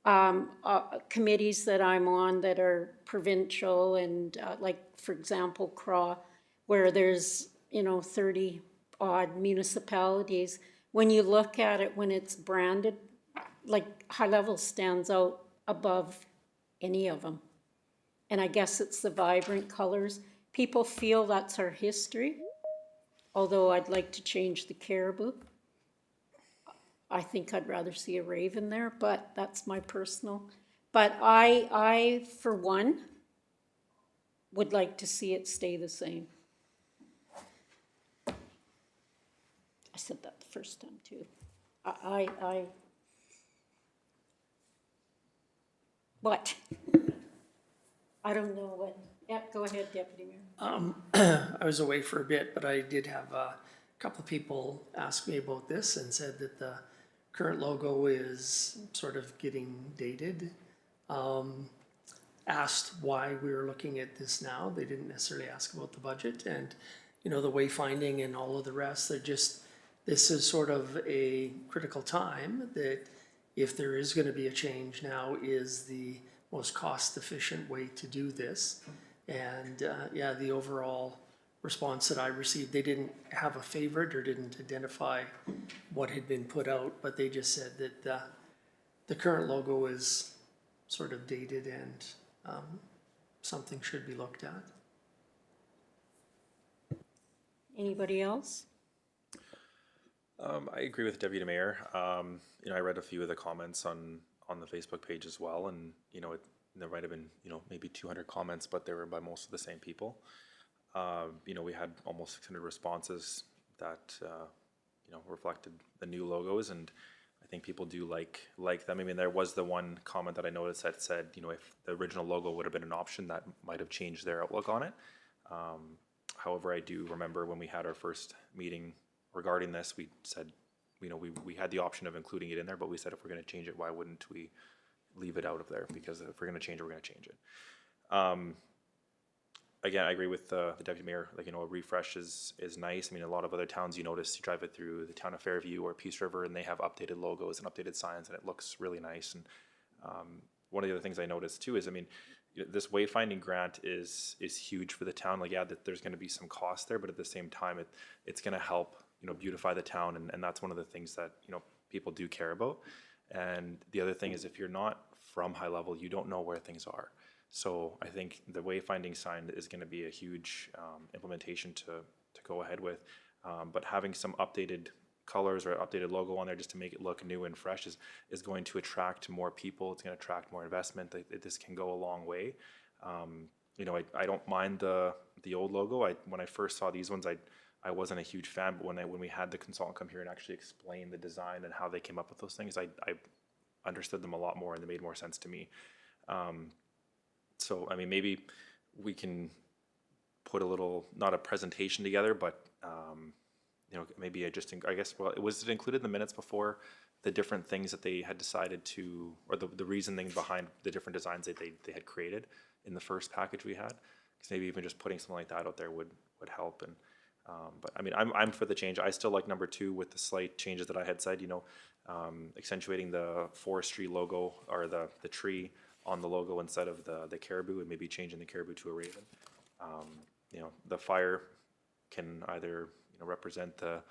committees that I'm on that are provincial and, like, for example, CRAW, where there's, 30 odd municipalities. When you look at it, when it's branded, like, High Level stands out above any of them. And I guess it's the vibrant colors. People feel that's our history, although I'd like to change the caribou. I think I'd rather see a raven there, but that's my personal. But I, for one, would like to see it stay the same. I said that the first time too. What? I don't know what, yeah, go ahead, Deputy Mayor. I was away for a bit, but I did have a couple of people ask me about this and said that the current logo is sort of getting dated. Asked why we were looking at this now. They didn't necessarily ask about the budget and, the wayfinding and all of the rest. They're just, this is sort of a critical time that if there is going to be a change, now is the most cost-efficient way to do this. And yeah, the overall response that I received, they didn't have a favorite or didn't identify what had been put out, but they just said that the current logo is sort of dated and something should be looked at. Anybody else? I agree with Deputy Mayor. I read a few of the comments on the Facebook page as well, and there might have been maybe 200 comments, but they were by most of the same people. We had almost 600 responses that reflected the new logos, and I think people do like them. I mean, there was the one comment that I noticed that said, if the original logo would have been an option, that might have changed their outlook on it. However, I do remember when we had our first meeting regarding this, we said, we had the option of including it in there, but we said if we're going to change it, why wouldn't we leave it out of there? Because if we're going to change it, we're going to change it. Again, I agree with the Deputy Mayor, a refresh is nice. I mean, a lot of other towns, you notice, you drive it through the town of Fairview or Peace River, and they have updated logos and updated signs, and it looks really nice. And one of the other things I noticed too is, I mean, this wayfinding grant is huge for the town. Like, yeah, that there's going to be some cost there, but at the same time, it's going to help, beautify the town, and that's one of the things that, people do care about. And the other thing is, if you're not from High Level, you don't know where things are. So I think the wayfinding sign is going to be a huge implementation to go ahead with. But having some updated colors or updated logo on there just to make it look new and fresh is going to attract more people. It's going to attract more investment. This can go a long way. I don't mind the old logo. When I first saw these ones, I wasn't a huge fan, but when we had the consultant come here and actually explain the design and how they came up with those things, I understood them a lot more and they made more sense to me. So, I mean, maybe we can put a little, not a presentation together, but, maybe I guess, was it included in the minutes before the different things that they had decided to, or the reasoning behind the different designs that they had created in the first package we had? Because maybe even just putting something like that out there would help. And but I mean, I'm for the change. I still like number 2 with the slight changes that I had said, accentuating the forestry logo or the tree on the logo instead of the caribou, and maybe changing the caribou to a raven. The fire can either represent the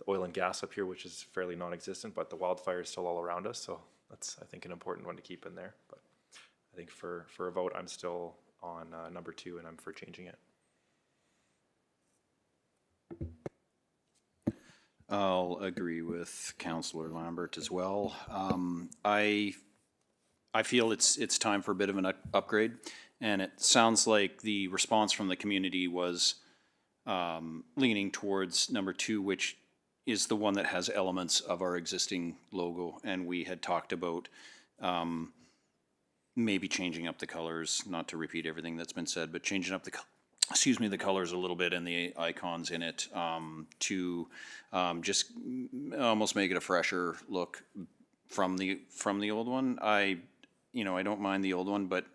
oil and gas up here, which is fairly non-existent, but the wildfire is still all around us, so that's, I think, an important one to keep in there. But I think for a vote, I'm still on number 2, and I'm for changing it. I'll agree with Councillor Lambert as well. I feel it's time for a bit of an upgrade, and it sounds like the response from the community was leaning towards number 2, which is the one that has elements of our existing logo, and we had talked about maybe changing up the colors, not to repeat everything that's been said, but changing up the colors a little bit and the icons in it to just almost make it a fresher look from the old one. I don't mind the old one, but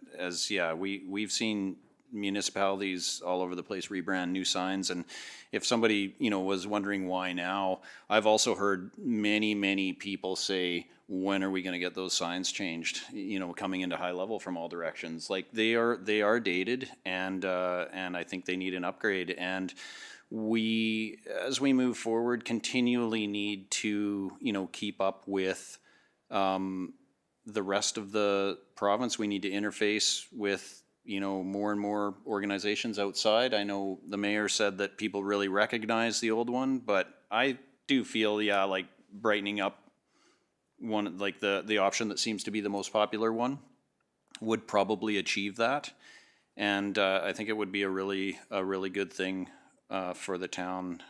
we've seen municipalities all over the place rebrand new signs. And if somebody, was wondering why now, I've also heard many people say, when are we gonna get those signs changed? Coming into high level from all directions. Like they are dated, and I think they need an upgrade. And we, as we move forward, continually need to, keep up with the rest of the province. We need to interface with, more and more organizations outside. I know the mayor said that people really recognize the old one, but I do feel, like brightening up one, like the option that seems to be the most popular one would probably achieve that. And I think it would be a really good thing for the town.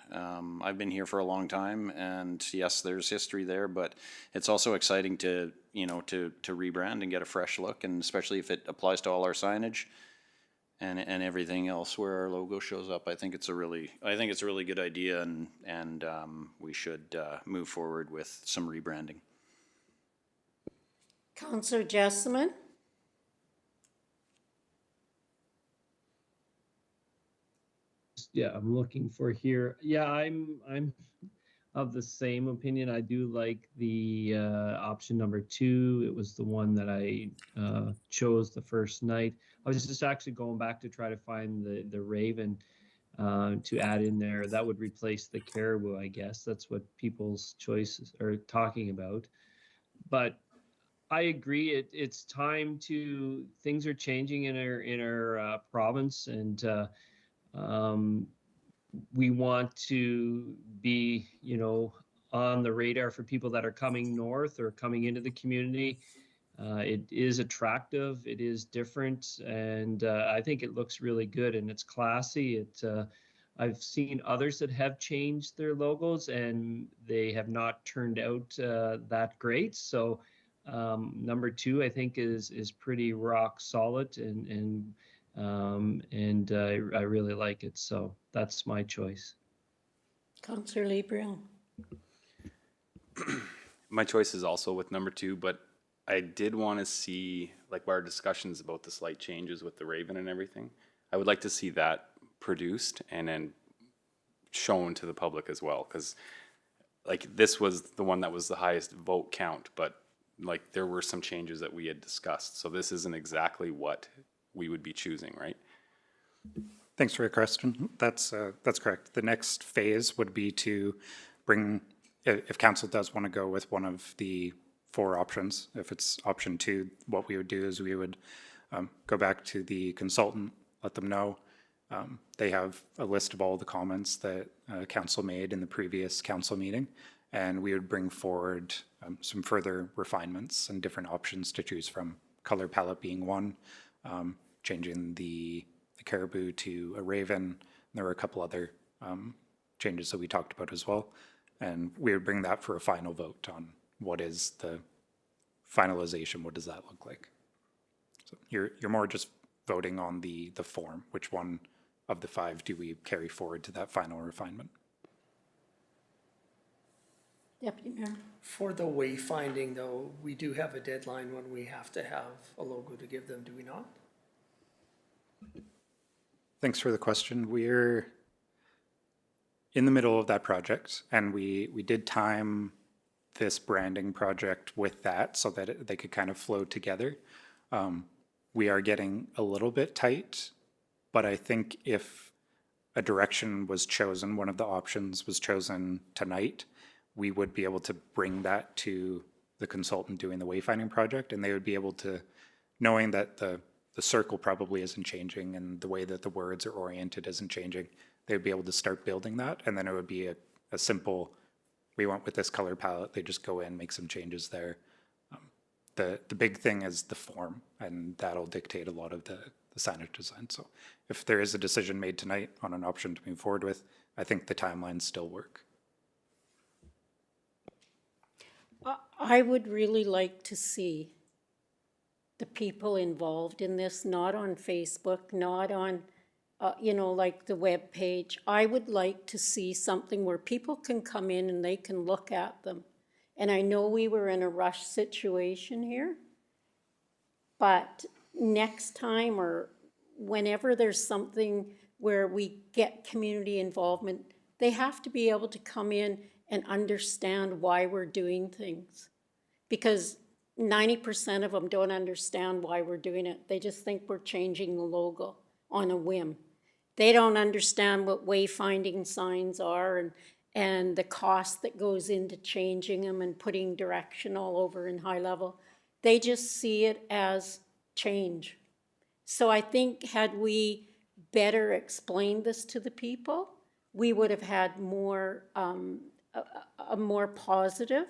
I've been here for a long time, and yes, there's history there, but it's also exciting to rebrand and get a fresh look, and especially if it applies to all our signage and everything else where our logo shows up. I think it's a really good idea, and we should move forward with some rebranding. Councillor Jessamine? Yeah, I'm looking for here. Yeah, I'm of the same opinion. I do like the option number 2. It was the one that I chose the first night. I was just actually going back to try to find the Raven to add in there. That would replace the Caribou, I guess. That's what people's choices are talking about. But I agree. It's time to. Things are changing in our province, and we want to be, on the radar for people that are coming north or coming into the community. It is attractive, it is different, and I think it looks really good and it's classy. I've seen others that have changed their logos and they have not turned out that great. So number 2, I think, is pretty rock solid, and I really like it. So that's my choice. Councillor Lebriel? My choice is also with number 2, but I did want to see, like our discussions about the slight changes with the Raven and everything, I would like to see that produced and then shown to the public as well. Because like this was the one that was the highest vote count, but like there were some changes that we had discussed. So this isn't exactly what we would be choosing, right? Thanks for your question. That's correct. The next phase would be to bring, if council does want to go with one of the 4 options, if it's option 2, what we would do is we would go back to the consultant, let them know. They have a list of all the comments that council made in the previous council meeting, and we would bring forward some further refinements and different options to choose from. Color palette being one, changing the Caribou to a Raven. There were a couple other changes that we talked about as well, and we would bring that for a final vote on what is the finalization. What does that look like? So you're more just voting on the form. Which one of the 5 do we carry forward to that final refinement? Deputy Mayor? For the wayfinding, though, we do have a deadline when we have to have a logo to give them, do we not? Thanks for the question. We're in the middle of that project, and we did time this branding project with that so that they could kind of flow together. We are getting a little bit tight, but I think if a direction was chosen, one of the options was chosen tonight, we would be able to bring that to the consultant doing the wayfinding project, and they would be able to, knowing that the circle probably isn't changing and the way that the words are oriented isn't changing, they would be able to start building that, and then it would be a simple, we went with this color palette, they just go in, make some changes there. The big thing is the form, and that'll dictate a lot of the signage design. So if there is a decision made tonight on an option to move forward with, I think the timelines still work. I would really like to see the people involved in this, not on Facebook, not on, like the web page. I would like to see something where people can come in and they can look at them. And I know we were in a rush situation here, but next time or whenever there's something where we get community involvement, they have to be able to come in and understand why we're doing things. Because 90% of them don't understand why we're doing it. They just think we're changing the logo on a whim. They don't understand what wayfinding signs are and the cost that goes into changing them and putting direction all over in high level. They just see it as change. So I think had we better explained this to the people, we would have had more, a more positive,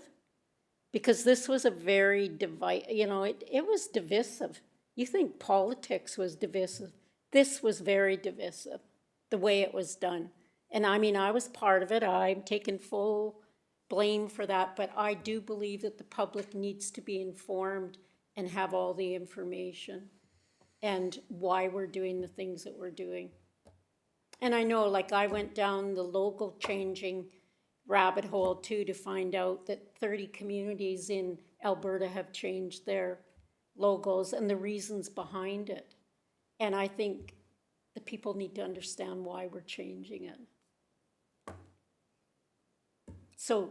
because this was a very it was divisive. You think politics was divisive. This was very divisive, the way it was done. And I mean, I was part of it. I'm taking full blame for that, but I do believe that the public needs to be informed and have all the information and why we're doing the things that we're doing. And I know, like, I went down the logo changing rabbit hole too to find out that 30 communities in Alberta have changed their logos and the reasons behind it. And I think the people need to understand why we're changing it. So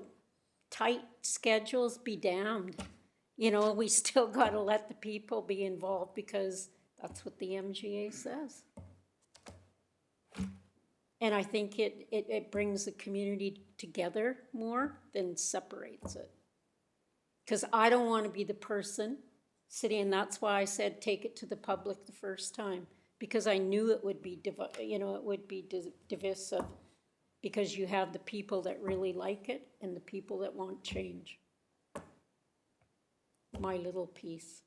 tight schedules be damned. You know, we still got to let the people be involved because that's what the MGA says. And I think it brings the community together more than separates it. Because I don't want to be the person sitting, and that's why I said take it to the public the first time, because I knew it would be, divisive, because you have the people that really like it and the people that want change. My little piece.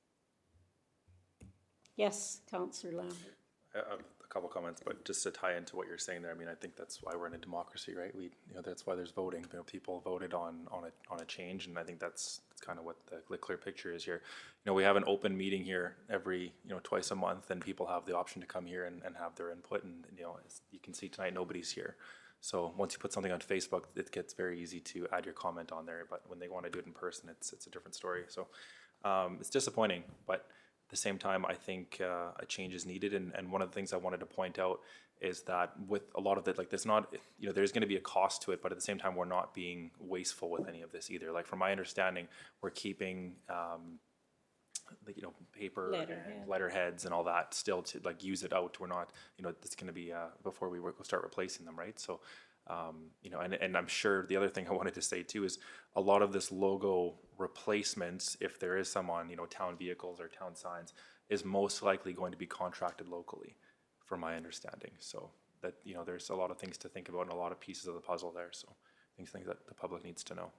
Yes, Councillor Lambert. A couple comments, but just to tie into what you're saying there, I mean, I think that's why we're in a democracy, right? That's why there's voting. People voted on a change, and I think that's kind of what the clear picture is here. We have an open meeting here every, twice a month, and people have the option to come here and have their input, and, as you can see tonight, nobody's here. So once you put something on Facebook, it gets very easy to add your comment on there, but when they want to do it in person, it's a different story. So it's disappointing, but at the same time, I think a change is needed. And one of the things I wanted to point out is that with a lot of it, like, there's not, there's going to be a cost to it, but at the same time, we're not being wasteful with any of this either. Like, from my understanding, we're keeping, paper and letterheads and all that still to, like, use it out. We're not, it's going to be before we start replacing them, right? So, and I'm sure the other thing I wanted to say too is a lot of this logo replacements, if there is some on, town vehicles or town signs, is most likely going to be contracted locally, from my understanding. So that, there's a lot of things to think about and a lot of pieces of the puzzle there. So things that the public needs to know.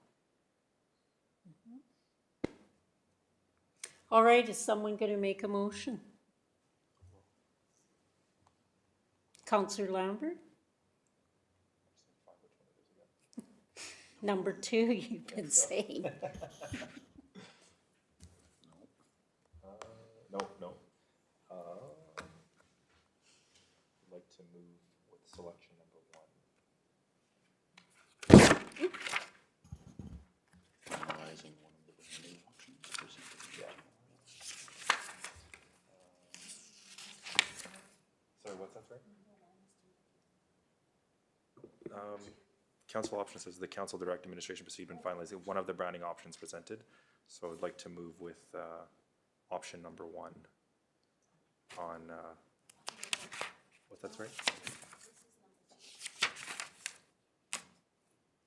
All right, is someone going to make a motion? Councillor Lambert? Number 2, you've been saying. No. I'd like to move with selection number 1. Analyzing one of the branding options. Sorry, what's that, sorry? Council option says the council direct administration proceed when finalizing one of the branding options presented. So I'd like to move with option number 1 on, what's that, sorry?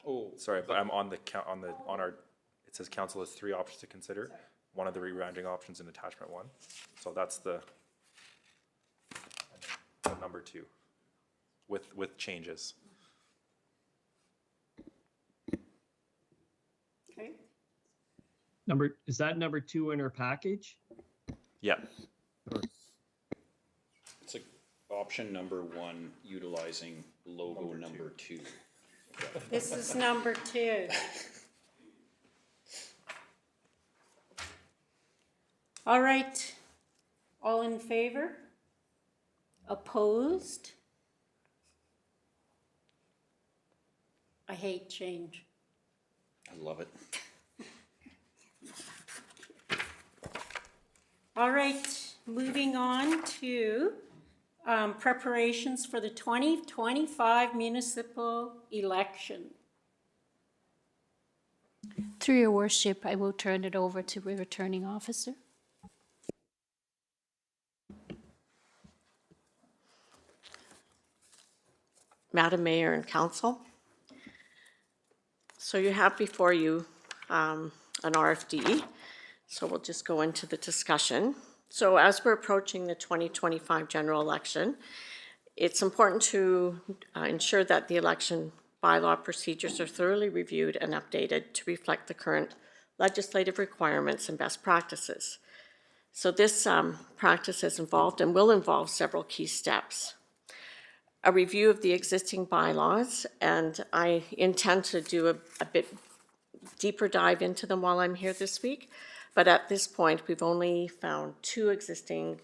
Oh, sorry, but I'm on our, it says council has 3 options to consider. One of the rebranding options in attachment 1. So that's the number 2 with changes. Okay. Is that number 2 in our package? Yeah. It's like option number 1, utilizing logo number 2. This is number 2. All right. All in favor? Opposed? I hate change. I love it. All right, moving on to preparations for the 2025 municipal election. Through your worship, I will turn it over to the returning officer. Madam Mayor and Council. So you have before you an RFD, so we'll just go into the discussion. So as we're approaching the 2025 general election, it's important to ensure that the election bylaw procedures are thoroughly reviewed and updated to reflect the current legislative requirements and best practices. So this practice is involved and will involve several key steps. A review of the existing bylaws, and I intend to do a bit deeper dive into them while I'm here this week. But at this point, we've only found 2 existing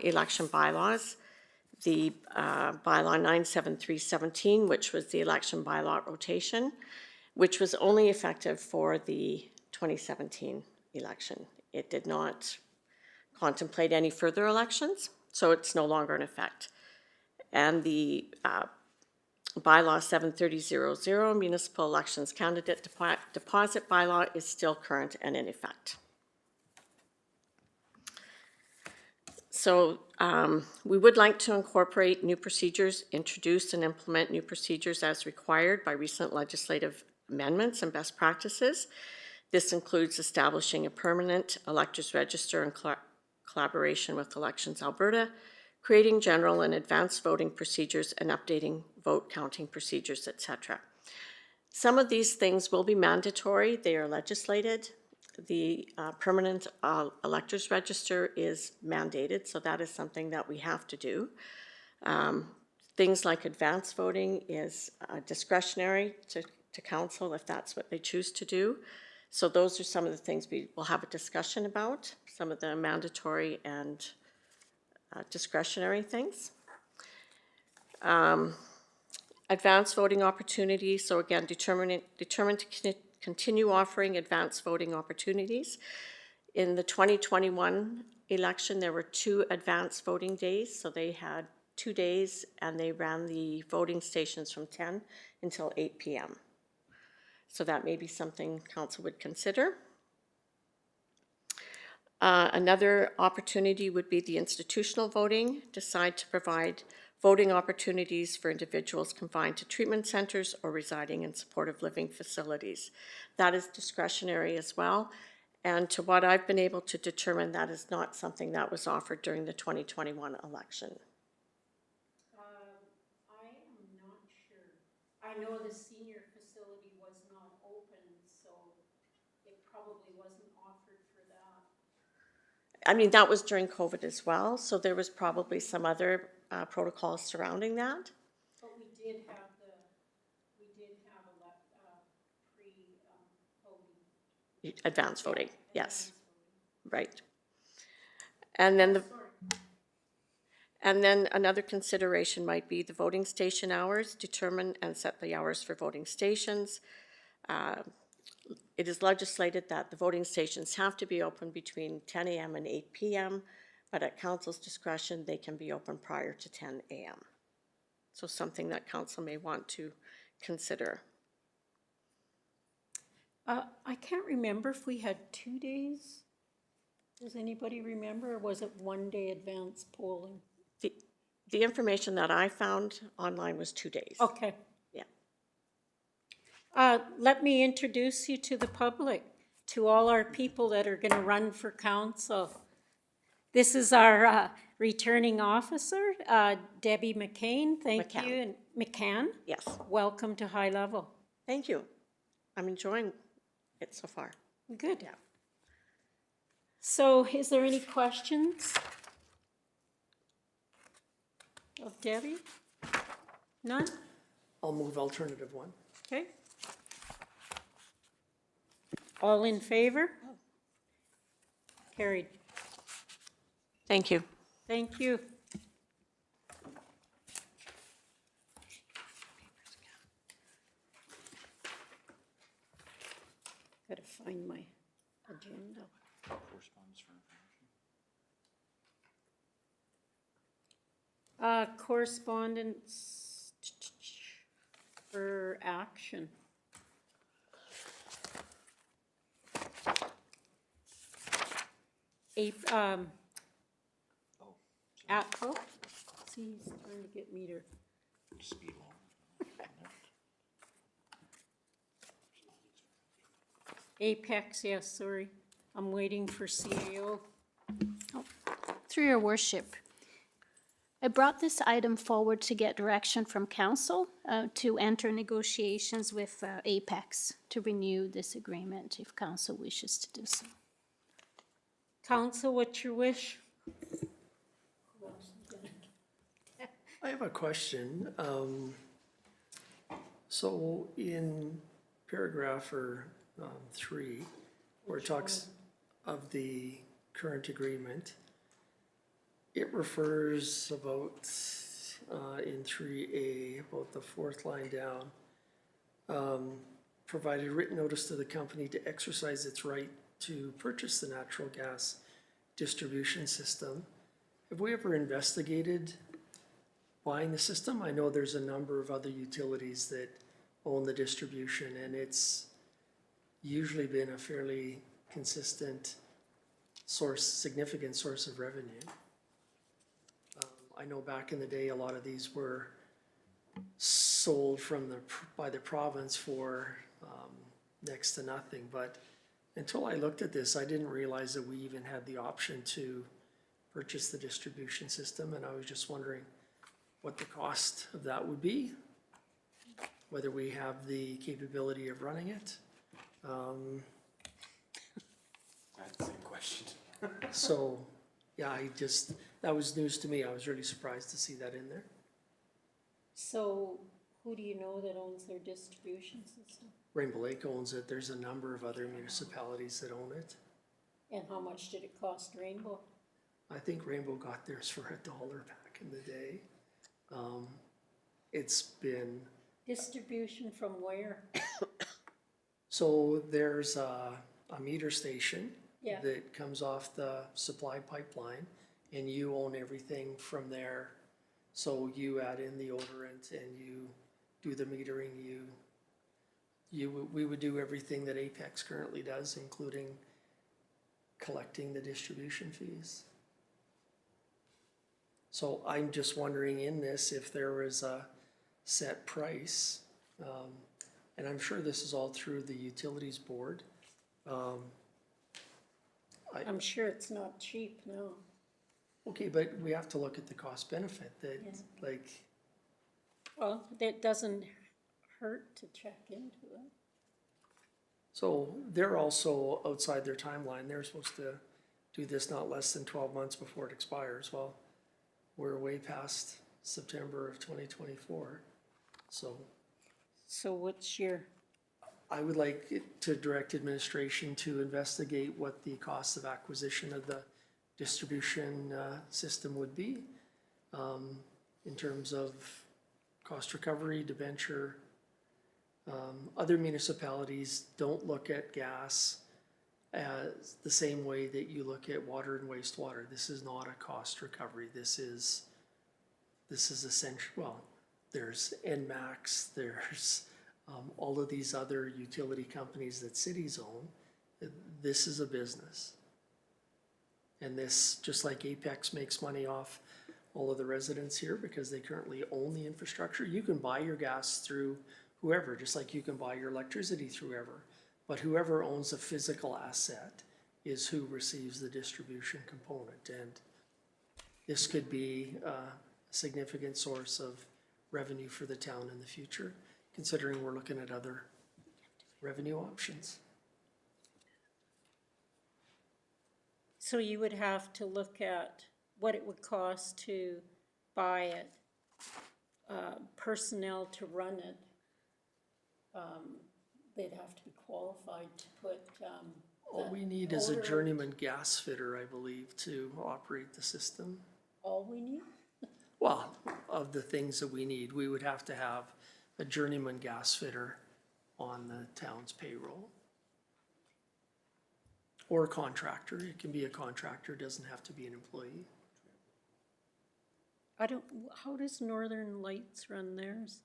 election bylaws. The bylaw 97317, which was the election bylaw rotation, which was only effective for the 2017 election. It did not contemplate any further elections, so it's no longer in effect. And the bylaw 73000, municipal elections candidate deposit bylaw, is still current and in effect. So we would like to incorporate new procedures, introduce and implement new procedures as required by recent legislative amendments and best practices. This includes establishing a permanent electors register in collaboration with Elections Alberta, creating general and advanced voting procedures, and updating vote counting procedures, etc. Some of these things will be mandatory. They are legislated. The permanent electors register is mandated, so that is something that we have to do. Things like advanced voting is discretionary to council if that's what they choose to do. So those are some of the things we will have a discussion about, some of the mandatory and discretionary things. Advanced voting opportunities, so again, determined to continue offering advanced voting opportunities. In the 2021 election, there were 2 advanced voting days, so they had 2 days and they ran the voting stations from 10 until 8 p.m. So that may be something council would consider. Another opportunity would be the institutional voting. Decide to provide voting opportunities for individuals confined to treatment centers or residing in supportive living facilities. That is discretionary as well. And to what I've been able to determine, that is not something that was offered during the 2021 election. I am not sure. I know the senior facility was not open, so it probably wasn't offered for that. I mean, that was during COVID as well, so there was probably some other protocols surrounding that. But we did have pre-voting. Advanced voting, yes. Right. And then another consideration might be the voting station hours. Determine and set the hours for voting stations. It is legislated that the voting stations have to be open between 10 a.m. and 8 p.m., but at council's discretion, they can be open prior to 10 a.m. So something that council may want to consider. I can't remember if we had 2 days. Does anybody remember, or was it 1 day advance polling? The information that I found online was 2 days. Okay. Yeah. Let me introduce you to the public, to all our people that are going to run for council. This is our returning officer, Debbie McCain. Thank you. And McCann. Yes. Welcome to High Level. Thank you. I'm enjoying it so far. Good. Yeah. So is there any questions of Debbie? None? I'll move alternative 1. Okay. All in favor? Carried. Thank you. Thank you. Gotta find my agenda. Correspondence for action. Oh, see, he's trying to get me to. Apex, yes, sorry. I'm waiting for CAO. Through your worship, I brought this item forward to get direction from council to enter negotiations with Apex to renew this agreement if council wishes to do so. Council, what's your wish? I have a question. So in paragraph 3, where it talks of the current agreement, it refers about, in 3A, about the fourth line down, provided written notice to the company to exercise its right to purchase the natural gas distribution system. Have we ever investigated buying the system? I know there's a number of other utilities that own the distribution, and it's usually been a fairly consistent source, significant source of revenue. I know back in the day, a lot of these were sold from by the province for next to nothing, but until I looked at this, I didn't realize that we even had the option to purchase the distribution system, and I was just wondering what the cost of that would be, whether we have the capability of running it. That's the same question. So, yeah, that was news to me. I was really surprised to see that in there. So who do you know that owns their distribution system? Rainbow Lake owns it. There's a number of other municipalities that own it. And how much did it cost Rainbow? I think Rainbow got theirs for $1 back in the day. It's been, Distribution from where? so there's a meter station Yeah. that comes off the supply pipeline, and you own everything from there. So you add in the odorant and you do the metering, we would do everything that Apex currently does, including collecting the distribution fees. So I'm just wondering in this if there was a set price, and I'm sure this is all through the utilities board. I'm sure it's not cheap, no. Okay, but we have to look at the cost benefit that, like, Well, that doesn't hurt to check into it. so they're also outside their timeline. They're supposed to do this not less than 12 months before it expires. Well, we're way past September of 2024. So So what's your, I would like it to direct administration to investigate what the cost of acquisition of the distribution system would be in terms of cost recovery, debenture. Other municipalities don't look at gas as the same way that you look at water and wastewater. This is not a cost recovery. This is essential. Well, there's NMAX, there's all of these other utility companies that cities own. This is a business. And this, just like Apex makes money off all of the residents here because they currently own the infrastructure, you can buy your gas through whoever, just like you can buy your electricity through whoever. But whoever owns a physical asset is who receives the distribution component. And this could be a significant source of revenue for the town in the future, considering we're looking at other revenue options. so you would have to look at what it would cost to buy it, personnel to run it. They'd have to be qualified to put, All we need is a journeyman gas fitter, I believe, to operate the system. all we need? Well, of the things that we need, we would have to have a journeyman gas fitter on the town's payroll. Or a contractor. It can be a contractor, it doesn't have to be an employee. I don't, how does Northern Lights run theirs?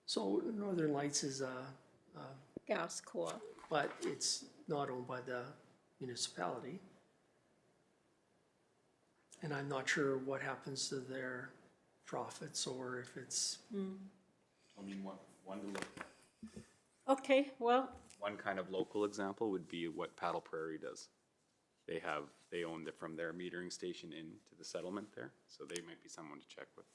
So Northern Lights is Gas co-op. but it's not owned by the municipality. And I'm not sure what happens to their profits or if it's, I mean, one to look at. Okay, well, One kind of local example would be what Paddle Prairie does. They own it from their metering station into the settlement there, so they might be someone to check with.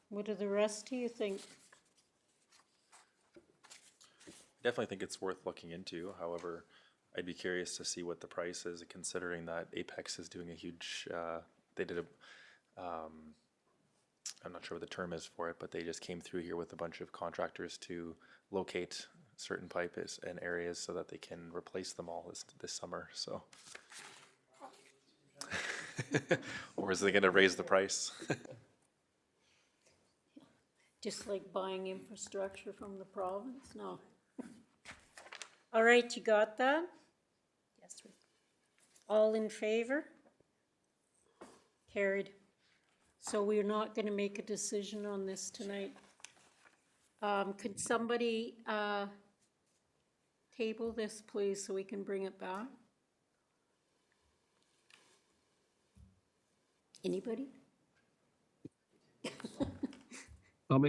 what do the rest do you think? Definitely think it's worth looking into. However, I'd be curious to see what the price is, considering that Apex is doing a huge, they did a, I'm not sure what the term is for it, but they just came through here with a bunch of contractors to locate certain pipes and areas so that they can replace them all this summer, so. Or is they gonna raise the price? Just like buying infrastructure from the province? No. All right, you got that? Yes, All in favor? Carried. So we're not gonna make a decision on this tonight. Could somebody, table this, please, so we can bring it back? Anybody? I'll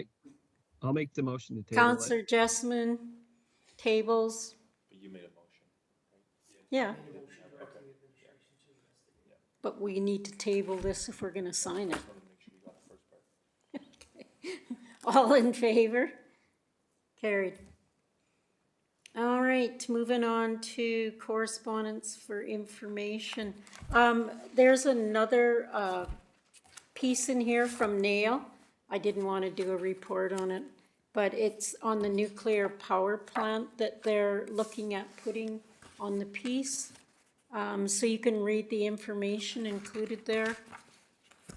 make the motion to table it. Counselor Jessman tables. You made a motion. Yeah. But we need to table this if we're gonna sign it. Okay. All in favor? Carried. All right, moving on to correspondence for information. There's another, piece in here from Nail. I didn't want to do a report on it, but it's on the nuclear power plant that they're looking at putting on the piece. So you can read the information included there.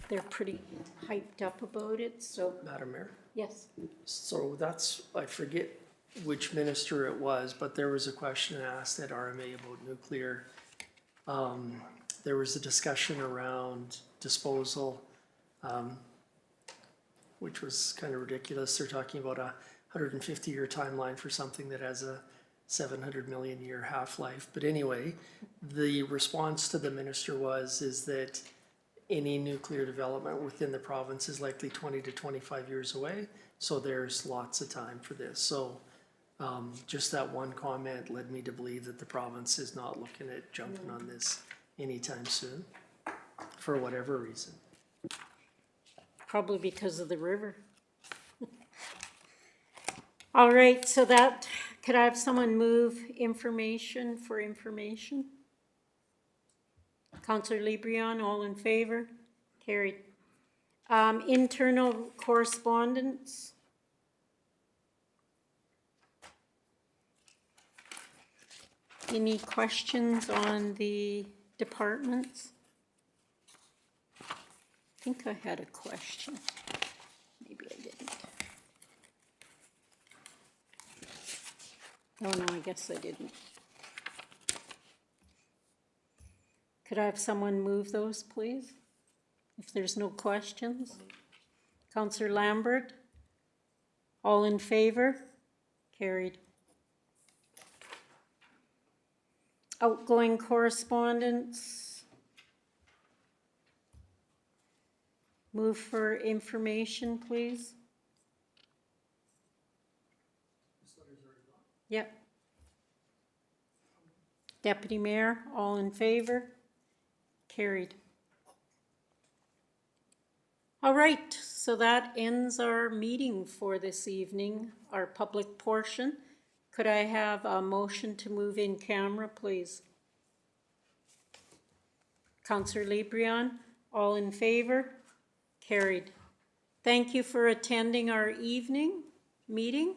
They're pretty hyped up about it, so, Madam Mayor. yes. So that's, I forget which minister it was, but there was a question asked at RMA about nuclear. There was a discussion around disposal, which was kind of ridiculous. They're talking about a 150-year timeline for something that has a 700 million year half-life. But anyway, the response to the minister is that any nuclear development within the province is likely 20 to 25 years away. So there's lots of time for this. So just that one comment led me to believe that the province is not looking at jumping on this anytime soon, for whatever reason. Probably because of the river. All right, so that, could I have someone move information for information? Counselor Librion, all in favor? Carried. Internal correspondence. Any questions on the departments? I think I had a question. Maybe I didn't. Oh, no, I guess I didn't. Could I have someone move those, please? If there's no questions? Counselor Lambert? All in favor? Carried. Outgoing correspondence? Move for information, please. Yep. Deputy Mayor, all in favor? Carried. All right, so that ends our meeting for this evening, our public portion. Could I have a motion to move in camera, please? Councillor Librion, all in favor? Carried. Thank you for attending our evening meeting.